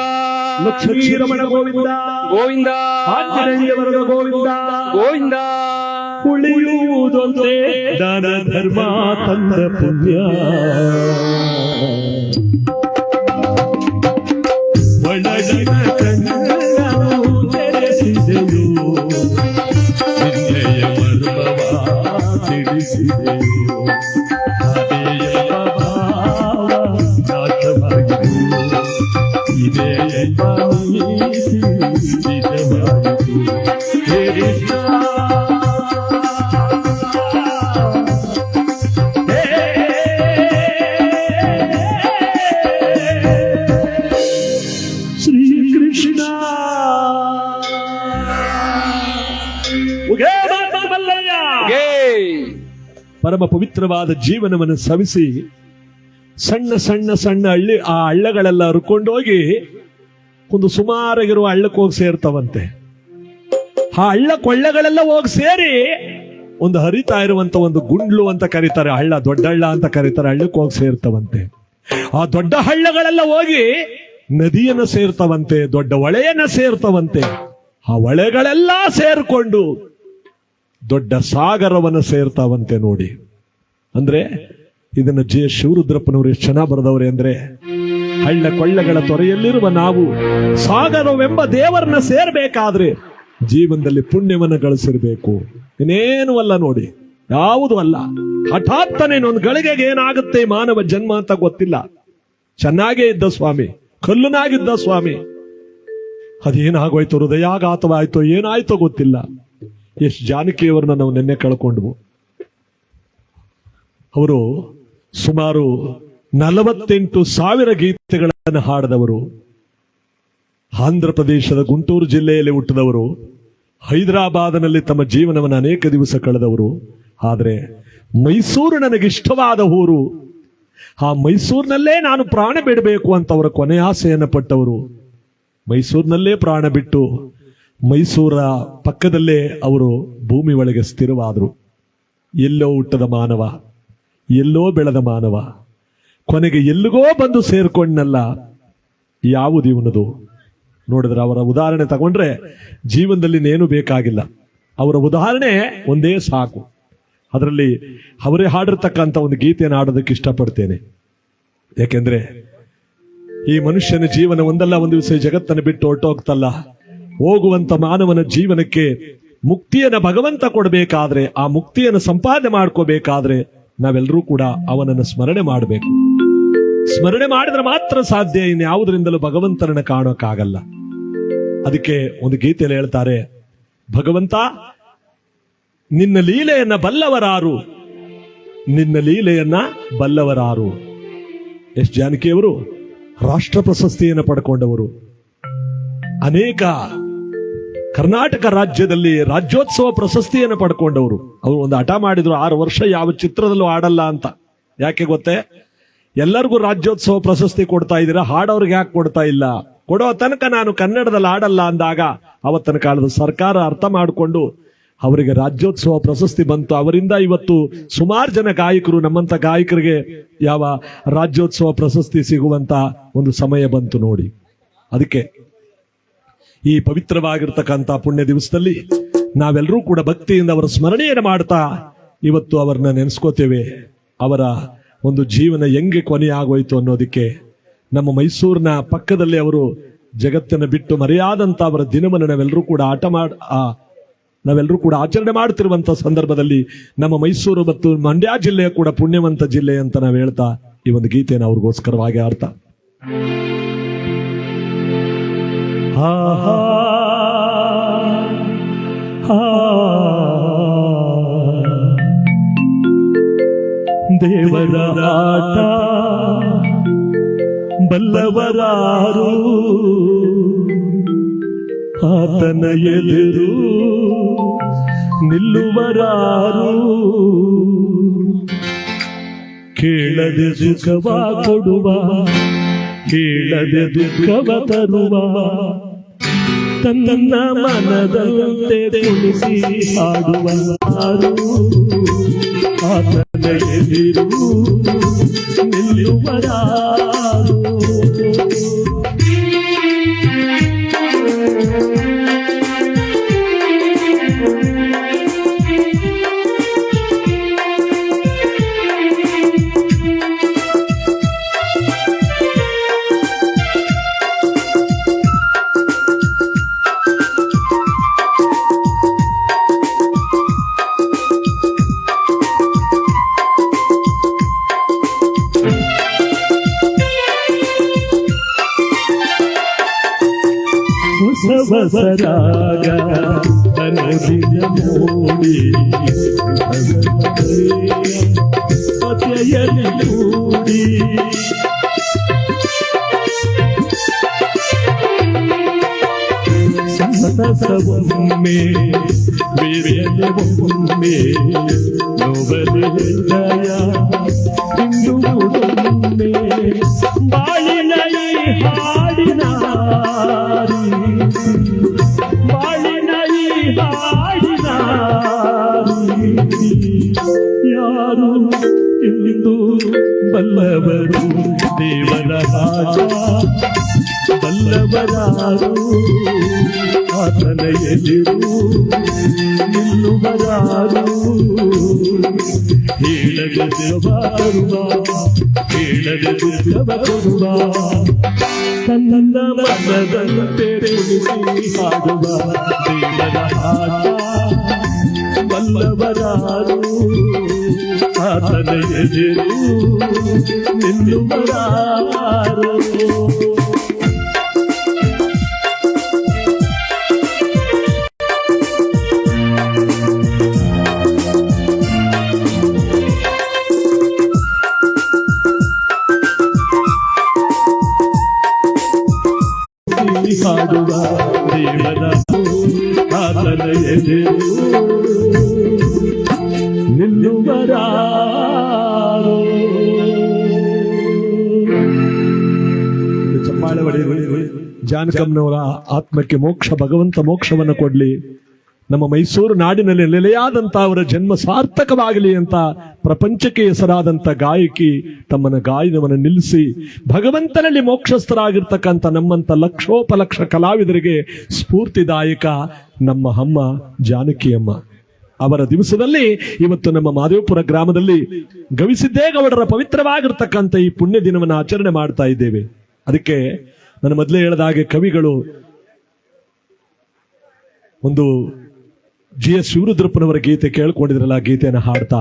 Speaker 2: ಲಕ್ಷ್ಮೀ ರಮಣ ಗೋವಿಂದ
Speaker 4: ಗೋವಿಂದ
Speaker 2: ಆಂಜನೇಯವರದ ಗೋವಿಂದ
Speaker 4: ಗೋವಿಂದ
Speaker 2: ಉಳಿಯುವುದೊಂದೇ ದಾನ ಧರ್ಮ ತಂದ ಪುಣ್ಯ ಒಳಗಿನ ಕಣ್ಣನ್ನು ತೆರೆಸಿದೆಯು ನಿನ್ನೆಯ ಮರ್ಮವ ತಿಳಿಸಿದೆಯು ಅದೇಯ ಭಾವ ನಾಶವಾಯಿತು ಇದೇ ನೀತಿ ನಿಜವಾಯಿತು ಹೇ ಕೃಷ್ಣ ಶ್ರೀ ಕೃಷ್ಣ ಉಗೇ ಮಲ್ಲಯ್ಯ
Speaker 4: ಗೇ
Speaker 2: ಪರಮ ಪವಿತ್ರವಾದ ಜೀವನವನ್ನು ಸವಿಸಿ ಸಣ್ಣ ಸಣ್ಣ ಸಣ್ಣ ಆ ಹಳ್ಳಗಳೆಲ್ಲ ಹರ್ಕೊಂಡೋಗಿ ಒಂದು ಸುಮಾರಾಗಿರುವ ಹಳ್ಳಕ್ಕೆ ಹೋಗಿ ಸೇರ್ತಾವಂತೆ. ಆ ಹಳ್ಳ ಕೊಳ್ಳಗಳೆಲ್ಲ ಹೋಗಿ ಸೇರಿ ಒಂದು ಹರಿತಾ ಇರುವಂತ ಒಂದು ಗುಂಡ್ಲು ಅಂತ ಕರೀತಾರೆ, ಹಳ್ಳ ದೊಡ್ಡ ಹಳ್ಳ ಅಂತ ಕರೀತಾರೆ, ಹಳ್ಳಕ್ಕೆ ಹೋಗಿ ಸೇರ್ತಾವಂತೆ. ಆ ದೊಡ್ಡ ಹಳ್ಳಗಳೆಲ್ಲ ಹೋಗಿ ನದಿಯನ್ನ ಸೇರ್ತಾವಂತೆ, ದೊಡ್ಡ ಹೊಳೆಯನ್ನ ಸೇರ್ತಾವಂತೆ. ಆ ಹೊಳೆಗಳೆಲ್ಲ ಸೇರ್ಕೊಂಡು ದೊಡ್ಡ ಸಾಗರವನ್ನು ಸೇರ್ತಾವಂತೆ. ನೋಡಿ ಅಂದ್ರೆ ಇದನ್ನ ಜೆ ಶಿವರುದ್ರಪ್ಪನವರು ಎಷ್ಟು ಚೆನ್ನಾಗಿ ಬರೆದವ್ರೆ ಅಂದ್ರೆ, ಹಳ್ಳ ಕೊಳ್ಳಗಳ ತೊರೆಯಲ್ಲಿರುವ ನಾವು ಸಾಗರವೆಂಬ ದೇವರನ್ನ ಸೇರ್ಬೇಕಾದ್ರೆ ಜೀವನದಲ್ಲಿ ಪುಣ್ಯವನ್ನು ಗಳಿಸಿರ್ಬೇಕು, ಇನ್ನೇನು ಅಲ್ಲ ನೋಡಿ, ಯಾವುದು ಅಲ್ಲ. ಹಠಾತ್ತನೆ ಒಂದು ಗಳಿಗೆಗೆ ಏನಾಗುತ್ತೆ ಮಾನವ ಜನ್ಮ ಅಂತ ಗೊತ್ತಿಲ್ಲ. ಚೆನ್ನಾಗೇ ಇದ್ದ ಸ್ವಾಮಿ, ಕಲ್ಲುನಾಗಿದ್ದ ಸ್ವಾಮಿ, ಅದೇನಾಗೋಯ್ತು, ಹೃದಯಾಘಾತವಾಯ್ತೋ ಏನಾಯ್ತೋ ಗೊತ್ತಿಲ್ಲ. ಎಷ್ಟು ಜಾನಕಿಯವರನ್ನ ನಾವು ನಿನ್ನೆ ಕಳ್ಕೊಂಡ್ವು. ಅವರು ಸುಮಾರು 48,000 ಗೀತೆಗಳನ್ನು ಹಾಡಿದವರು. ಆಂಧ್ರ ಪ್ರದೇಶದ ಗುಂಟೂರು ಜಿಲ್ಲೆಯಲ್ಲಿ ಹುಟ್ಟಿದವರು. ಹೈದರಾಬಾದ್ನಲ್ಲಿ ತಮ್ಮ ಜೀವನವನ್ನು ಅನೇಕ ದಿವಸ ಕಳೆದವರು. ಆದರೆ ಮೈಸೂರು ನನಗಿಷ್ಟವಾದ ಊರು, ಆ ಮೈಸೂರಿನಲ್ಲೇ ನಾನು ಪ್ರಾಣ ಬಿಡಬೇಕು ಅಂತ ಅವರ ಕೊನೆಯ ಆಸೆಯನ್ನು ಪಟ್ಟವರು. ಮೈಸೂರಿನಲ್ಲೇ ಪ್ರಾಣ ಬಿಟ್ಟು ಮೈಸೂರ ಪಕ್ಕದಲ್ಲೇ ಅವರು ಭೂಮಿ ಒಳಗೆ ಸ್ಥಿರವಾದರು. ಎಲ್ಲೋ ಹುಟ್ಟದ ಮಾನವ, ಎಲ್ಲೋ ಬೆಳೆದ ಮಾನವ, ಕೊನೆಗೆ ಎಲ್ಲಿಗೋ ಬಂದು ಸೇರ್ಕೊಂಡ್ನಲ್ಲ. ಯಾವುದು ಇವನದು? ನೋಡಿದ್ರೆ ಅವರ ಉದಾಹರಣೆ ತಗೊಂಡ್ರೆ ಜೀವನದಲ್ಲಿ ಇನ್ನೇನು ಬೇಕಾಗಿಲ್ಲ. ಅವರ ಉದಾಹರಣೆ ಒಂದೇ ಸಾಕು. ಅದರಲ್ಲಿ ಅವರೇ ಹಾಡಿರ್ತಕ್ಕಂಥ ಒಂದು ಗೀತೆಯನ್ನು ಹಾಡೋದಕ್ಕೆ ಇಷ್ಟಪಡ್ತೇನೆ. ಯಾಕೆಂದ್ರೆ ಈ ಮನುಷ್ಯನ ಜೀವನ ಒಂದಲ್ಲ ಒಂದು ದಿವಸ ಜಗತ್ತನ್ನು ಬಿಟ್ಟು ಹೊರಟೋಗ್ತಲ್ಲ. ಹೋಗುವಂತ ಮಾನವನ ಜೀವನಕ್ಕೆ ಮುಕ್ತಿಯನ್ನ ಭಗವಂತ ಕೊಡಬೇಕಾದ್ರೆ, ಆ ಮುಕ್ತಿಯನ್ನು ಸಂಪಾದನೆ ಮಾಡ್ಕೋಬೇಕಾದ್ರೆ ನಾವೆಲ್ಲರೂ ಕೂಡ ಅವನನ್ನು ಸ್ಮರಣೆ ಮಾಡಬೇಕು.
Speaker 1: ಸ್ಮರಣೆ ಮಾಡಿದ್ರೆ ಮಾತ್ರ ಸಾಧ್ಯ, ಇನ್ಯಾವುದರಿಂದಲೂ ಭಗವಂತನನ್ನ ಕಾಣೋಕ್ಕಾಗಲ್ಲ. ಅದಕ್ಕೆ ಒಂದು ಗೀತೆಯಲ್ಲಿ ಹೇಳ್ತಾರೆ, ಭಗವಂತ ನಿನ್ನ ಲೀಲೆಯನ್ನ ಬಲ್ಲವರಾರು, ನಿನ್ನ ಲೀಲೆಯನ್ನ ಬಲ್ಲವರಾರು. ಎಸ್ ಜಾನಕಿಯವರು ರಾಷ್ಟ್ರ ಪ್ರಶಸ್ತಿಯನ್ನು ಪಡ್ಕೊಂಡವರು. ಅನೇಕ ಕರ್ನಾಟಕ ರಾಜ್ಯದಲ್ಲಿ ರಾಜ್ಯೋತ್ಸವ ಪ್ರಶಸ್ತಿಯನ್ನು ಪಡ್ಕೊಂಡವರು. ಅವರು ಒಂದು ಹಠ ಮಾಡಿದ್ರು, 6 ವರ್ಷ ಯಾವ ಚಿತ್ರದಲ್ಲೂ ಆಡಲ್ಲ ಅಂತ. ಯಾಕೆ ಗೊತ್ತೇ? ಎಲ್ಲರಿಗೂ ರಾಜ್ಯೋತ್ಸವ ಪ್ರಶಸ್ತಿ ಕೊಡ್ತಾ ಇದ್ದೀರಾ, ಹಾಡೋರ್ಗೆ ಯಾಕೆ ಕೊಡ್ತಾ ಇಲ್ಲ? ಕೊಡೋ ತನಕ ನಾನು ಕನ್ನಡದಲ್ಲಿ ಆಡಲ್ಲ ಅಂದಾಗ ಅವತ್ತಿನ ಕಾಲದ ಸರ್ಕಾರ ಅರ್ಥ ಮಾಡಿಕೊಂಡು ಅವರಿಗೆ ರಾಜ್ಯೋತ್ಸವ ಪ್ರಶಸ್ತಿ ಬಂತು. ಅವರಿಂದ ಇವತ್ತು ಸುಮಾರು ಜನ ಗಾಯಕರು, ನಮ್ಮಂತ ಗಾಯಕರಿಗೆ ಯಾವ ರಾಜ್ಯೋತ್ಸವ ಪ್ರಶಸ್ತಿ ಸಿಗುವಂತ ಒಂದು ಸಮಯ ಬಂತು ನೋಡಿ. ಅದಕ್ಕೆ ಈ ಪವಿತ್ರವಾಗಿರ್ತಕ್ಕಂಥ ಪುಣ್ಯ ದಿವಸದಲ್ಲಿ ನಾವೆಲ್ಲರೂ ಕೂಡ ಭಕ್ತಿಯಿಂದ ಅವರ ಸ್ಮರಣೆಯನ್ನು ಮಾಡ್ತಾ ಇವತ್ತು ಅವರನ್ನ ನೆನೆಸ್ಕೋತೇವೆ. ಅವರ ಒಂದು ಜೀವನ ಹೆಂಗೆ ಕೊನೆಯಾಗೋಯ್ತು ಅನ್ನೋದಕ್ಕೆ ನಮ್ಮ ಮೈಸೂರಿನ ಪಕ್ಕದಲ್ಲಿ ಅವರು ಜಗತ್ತನ್ನು ಬಿಟ್ಟು ಮರೆಯಾದಂತ ಅವರ ದಿನವನ್ನು ನಾವೆಲ್ಲರೂ ಕೂಡ ಆಚರಣೆ ಮಾಡ್ತಿರುವಂತ ಸಂದರ್ಭದಲ್ಲಿ ನಮ್ಮ ಮೈಸೂರು ಮತ್ತು ಮಂಡ್ಯ ಜಿಲ್ಲೆಯ ಕೂಡ ಪುಣ್ಯವಂತ ಜಿಲ್ಲೆ ಅಂತ ನಾವು ಹೇಳ್ತಾ ಈ ಒಂದು ಗೀತೆಯನ್ನು ಅವ್ರಿಗೋಸ್ಕರವಾಗಿ ಆಡ್ತಾ ದೇವರ ಆಟ ಬಲ್ಲವರಾರು, ಆತನ ಎದುರು ನಿಲ್ಲುವರಾರು, ಕೇಳದೆ ಸುಖವ ಕೊಡುವ, ಕೇಳದೆ ದುಃಖವ ತರುವ, ತನ್ನ ಮನದಂತೆ ಕುಣಿಸಿ ಹಾಡುವರಾರು, ಆತನ ಎದುರು ನಿಲ್ಲುವರಾರು. ಹೊಸರಾಗ ಅನುದಿನ ಮೋಡಿ ಪತೆಯಲ್ಲಿ ಕೂಡಿ ಸಂತಸವೊಮ್ಮೆ ವೀರ್ಯವೊಮ್ಮೆ ನೋವಲು ಹೃದಯ ಹಿಂದುವುದೊಮ್ಮೆ ಬಾಳಿನ ಹಾಡಿನ ಯಾರು ಎಂದು ಬಲ್ಲವರು, ದೇವರ ರಾಜ ಬಲ್ಲವರಾರು, ಆತನ ಎದುರು ನಿಲ್ಲುವರಾರು, ಹೇಳದೆ ದೇವರುವ, ಹೇಳದೆ ದುಃಖವ ಕೊಡುವ, ತನ್ನ ಮನದಂತೆ ಕುಣಿಸಿ ಹಾಡುವ, ದೇವರ ಆಟ ಬಲ್ಲವರಾರು, ಆತನ ಎದುರು ನಿಲ್ಲುವರಾರು. ಹಾಡುವ ದೇವರ ಆತನ ಎದುರು ನಿಲ್ಲುವರಾರು. ಚಪ್ಪಾಳೆ ಹೊಡೆಯಿರಿ. ಜಾನಕಮ್ಮನವರ ಆತ್ಮಕ್ಕೆ ಮೋಕ್ಷ, ಭಗವಂತ ಮೋಕ್ಷವನ್ನು ಕೊಡ್ಲಿ. ನಮ್ಮ ಮೈಸೂರು ನಾಡಿನಲ್ಲಿ ನೆಲೆಯಾದಂತ ಅವರ ಜನ್ಮ ಸಾರ್ಥಕವಾಗಲಿ ಅಂತ ಪ್ರಪಂಚಕ್ಕೆ ಹೆಸರಾದಂತ ಗಾಯಕಿ ತಮ್ಮನ ಗಾಯನವನ್ನು ನಿಲ್ಲಿಸಿ ಭಗವಂತನಲ್ಲಿ ಮೋಕ್ಷಸ್ಥರಾಗಿರ್ತಕ್ಕಂಥ ನಮ್ಮಂತ ಲಕ್ಷೋಪಲಕ್ಷ ಕಲಾವಿದರಿಗೆ ಸ್ಫೂರ್ತಿದಾಯಕ ನಮ್ಮ ಅಮ್ಮ ಜಾನಕಿಯಮ್ಮ ಅವರ ದಿವಸದಲ್ಲಿ ಇವತ್ತು ನಮ್ಮ ಮಾದೇವಪುರ ಗ್ರಾಮದಲ್ಲಿ ಗವಿಸಿದ್ದೇಗೌಡರ ಪವಿತ್ರವಾಗಿರ್ತಕ್ಕಂಥ ಈ ಪುಣ್ಯ ದಿನವನ್ನು ಆಚರಣೆ ಮಾಡ್ತಾ ಇದ್ದೇವೆ. ಅದಕ್ಕೆ ನಾನು ಮೊದಲೇ ಹೇಳಿದ ಹಾಗೆ ಕವಿಗಳು ಒಂದು GS ಶಿವರುದ್ರಪ್ಪನವರ ಗೀತೆ ಕೇಳ್ಕೊಂಡಿದ್ರಲ್ಲ, ಆ ಗೀತೆಯನ್ನು ಹಾಡ್ತಾ,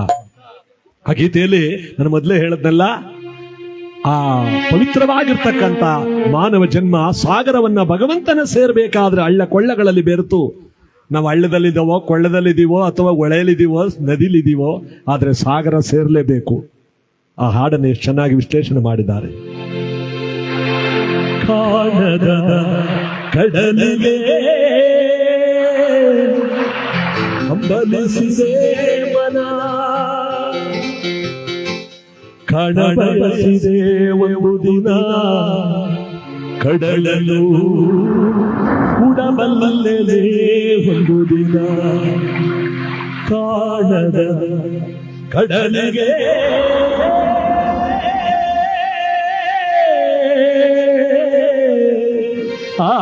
Speaker 1: ಆ ಗೀತೆಯಲ್ಲಿ ನಾನು ಮೊದಲೇ ಹೇಳದ್ನಲ್ಲ, ಆ ಪವಿತ್ರವಾಗಿರ್ತಕ್ಕಂಥ ಮಾನವ ಜನ್ಮ ಸಾಗರವನ್ನ ಭಗವಂತನ ಸೇರ್ಬೇಕಾದ್ರೆ ಹಳ್ಳ ಕೊಳ್ಳಗಳಲ್ಲಿ ಬೆರೆತು ನಾವು ಹಳ್ಳದಲ್ಲಿದ್ದೀವೋ ಕೊಳ್ಳದಲ್ಲಿದ್ದೀವೋ ಅಥವಾ ಹೊಳೆಯಲ್ಲಿದ್ದೀವೋ ನದಿಲಿದ್ದೀವೋ ಆದ್ರೆ ಸಾಗರ ಸೇರ್ಲೇಬೇಕು. ಆ ಹಾಡನ್ನು ಎಷ್ಟು ಚೆನ್ನಾಗಿ ವಿಶ್ಲೇಷಣೆ ಮಾಡಿದ್ದಾರೆ. ಕಾಣದ ಕಡಲಿಗೆ ಹಂಬಲಿಸಿದೆ ಮನ, ಕಾಣಬಯಸಿದೆ ಒಂದು ದಿನ ಕಡಲಲು ಕೂಡಬಲ್ಲೇ ಒಂದು ದಿನ. ಕಾಣದ ಕಡಲಿಗೆ ಆ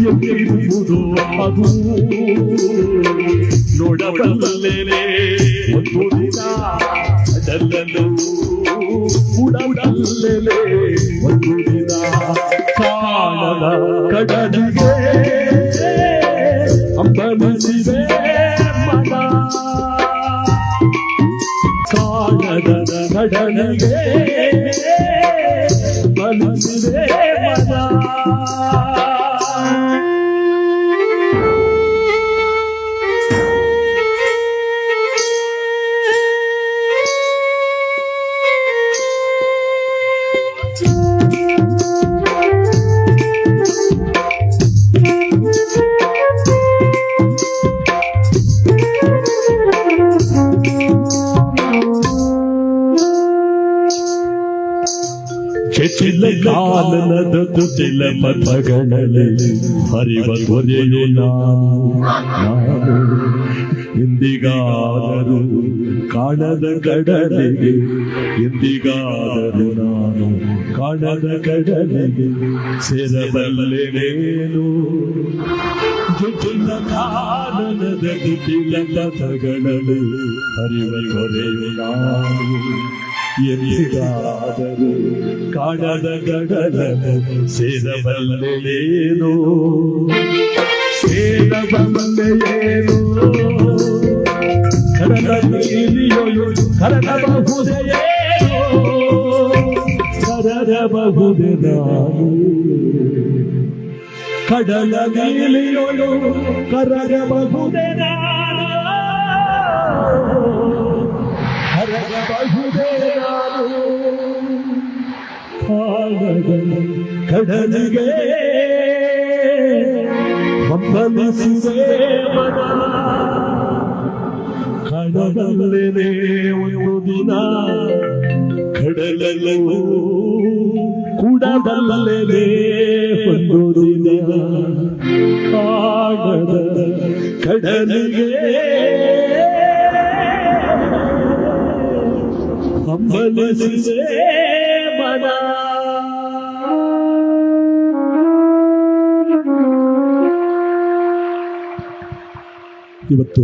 Speaker 1: ಎಲ್ಲಿರುವುದು ಅದು ನೋಡಬಲ್ಲೆನೆ ಒಂದು ದಿನ ಅದಲ್ಲೂ ಕೂಡಬಲ್ಲೆನೆ ಒಂದು ದಿನ. ಕಾಣದ ಕಡಲಿಗೆ ಹಂಬಲಿಸಿದೆ ಮನ, ಕಾಣದ ಕಡಲಿಗೆ ಹಂಬಲಿಸಿದೆ ಮನ. ಚೆಚಿಲ ಕಾಲನದ ತುಚಿಲ ಪಥಗಳಲ್ಲಿ ಹರಿವ ಧ್ವನಿಯು ನಾನು ಎಂದಿಗಾದರೂ ಕಾಣದ ಕಡಲಿಗೆ, ಎಂದಿಗಾದರೂ ನಾನು ಕಾಣದ ಕಡಲಿಗೆ ಸೇರಬಲ್ಲೆನೇನು. ಚೆಚಿಲ ಕಾಲನದ ತುಚಿಲ ಪಥಗಳಲ್ಲಿ ಹರಿವ ಧ್ವನಿಯು ನಾನು ಎಂದಿಗಾದರೂ ಕಾಣದ ಕಡಲನ್ನು ಸೇರಬಲ್ಲೆಯೇನೋ, ಸೇರಬಲ್ಲೆಯೇನೋ. ಕಡಲ ನೀಲಿಯೊಳು ಕರಗಬಹುದೆಯೇನೋ, ಕರಗಬಹುದೆ ನಾನು. ಕಡಲ ನೀಲಿಯೊಳು ಕರಗಬಹುದೆ ನಾನು, ಕರಗಬಹುದೆ ನಾನು. ಕಾಣದ ಕಡಲಿಗೆ ಹಂಬಲಿಸಿದೆ ಮನ, ಕಾಣಬಲ್ಲೆನೆ ಒಂದು ದಿನ ಕಡಲಲ್ಲೂ ಕೂಡಬಲ್ಲೆನೆ ಒಂದು ದಿನ. ಕಾಣದ ಕಡಲಿಗೆ ಹಂಬಲಿಸಿದೆ ಮನ. ಇವತ್ತು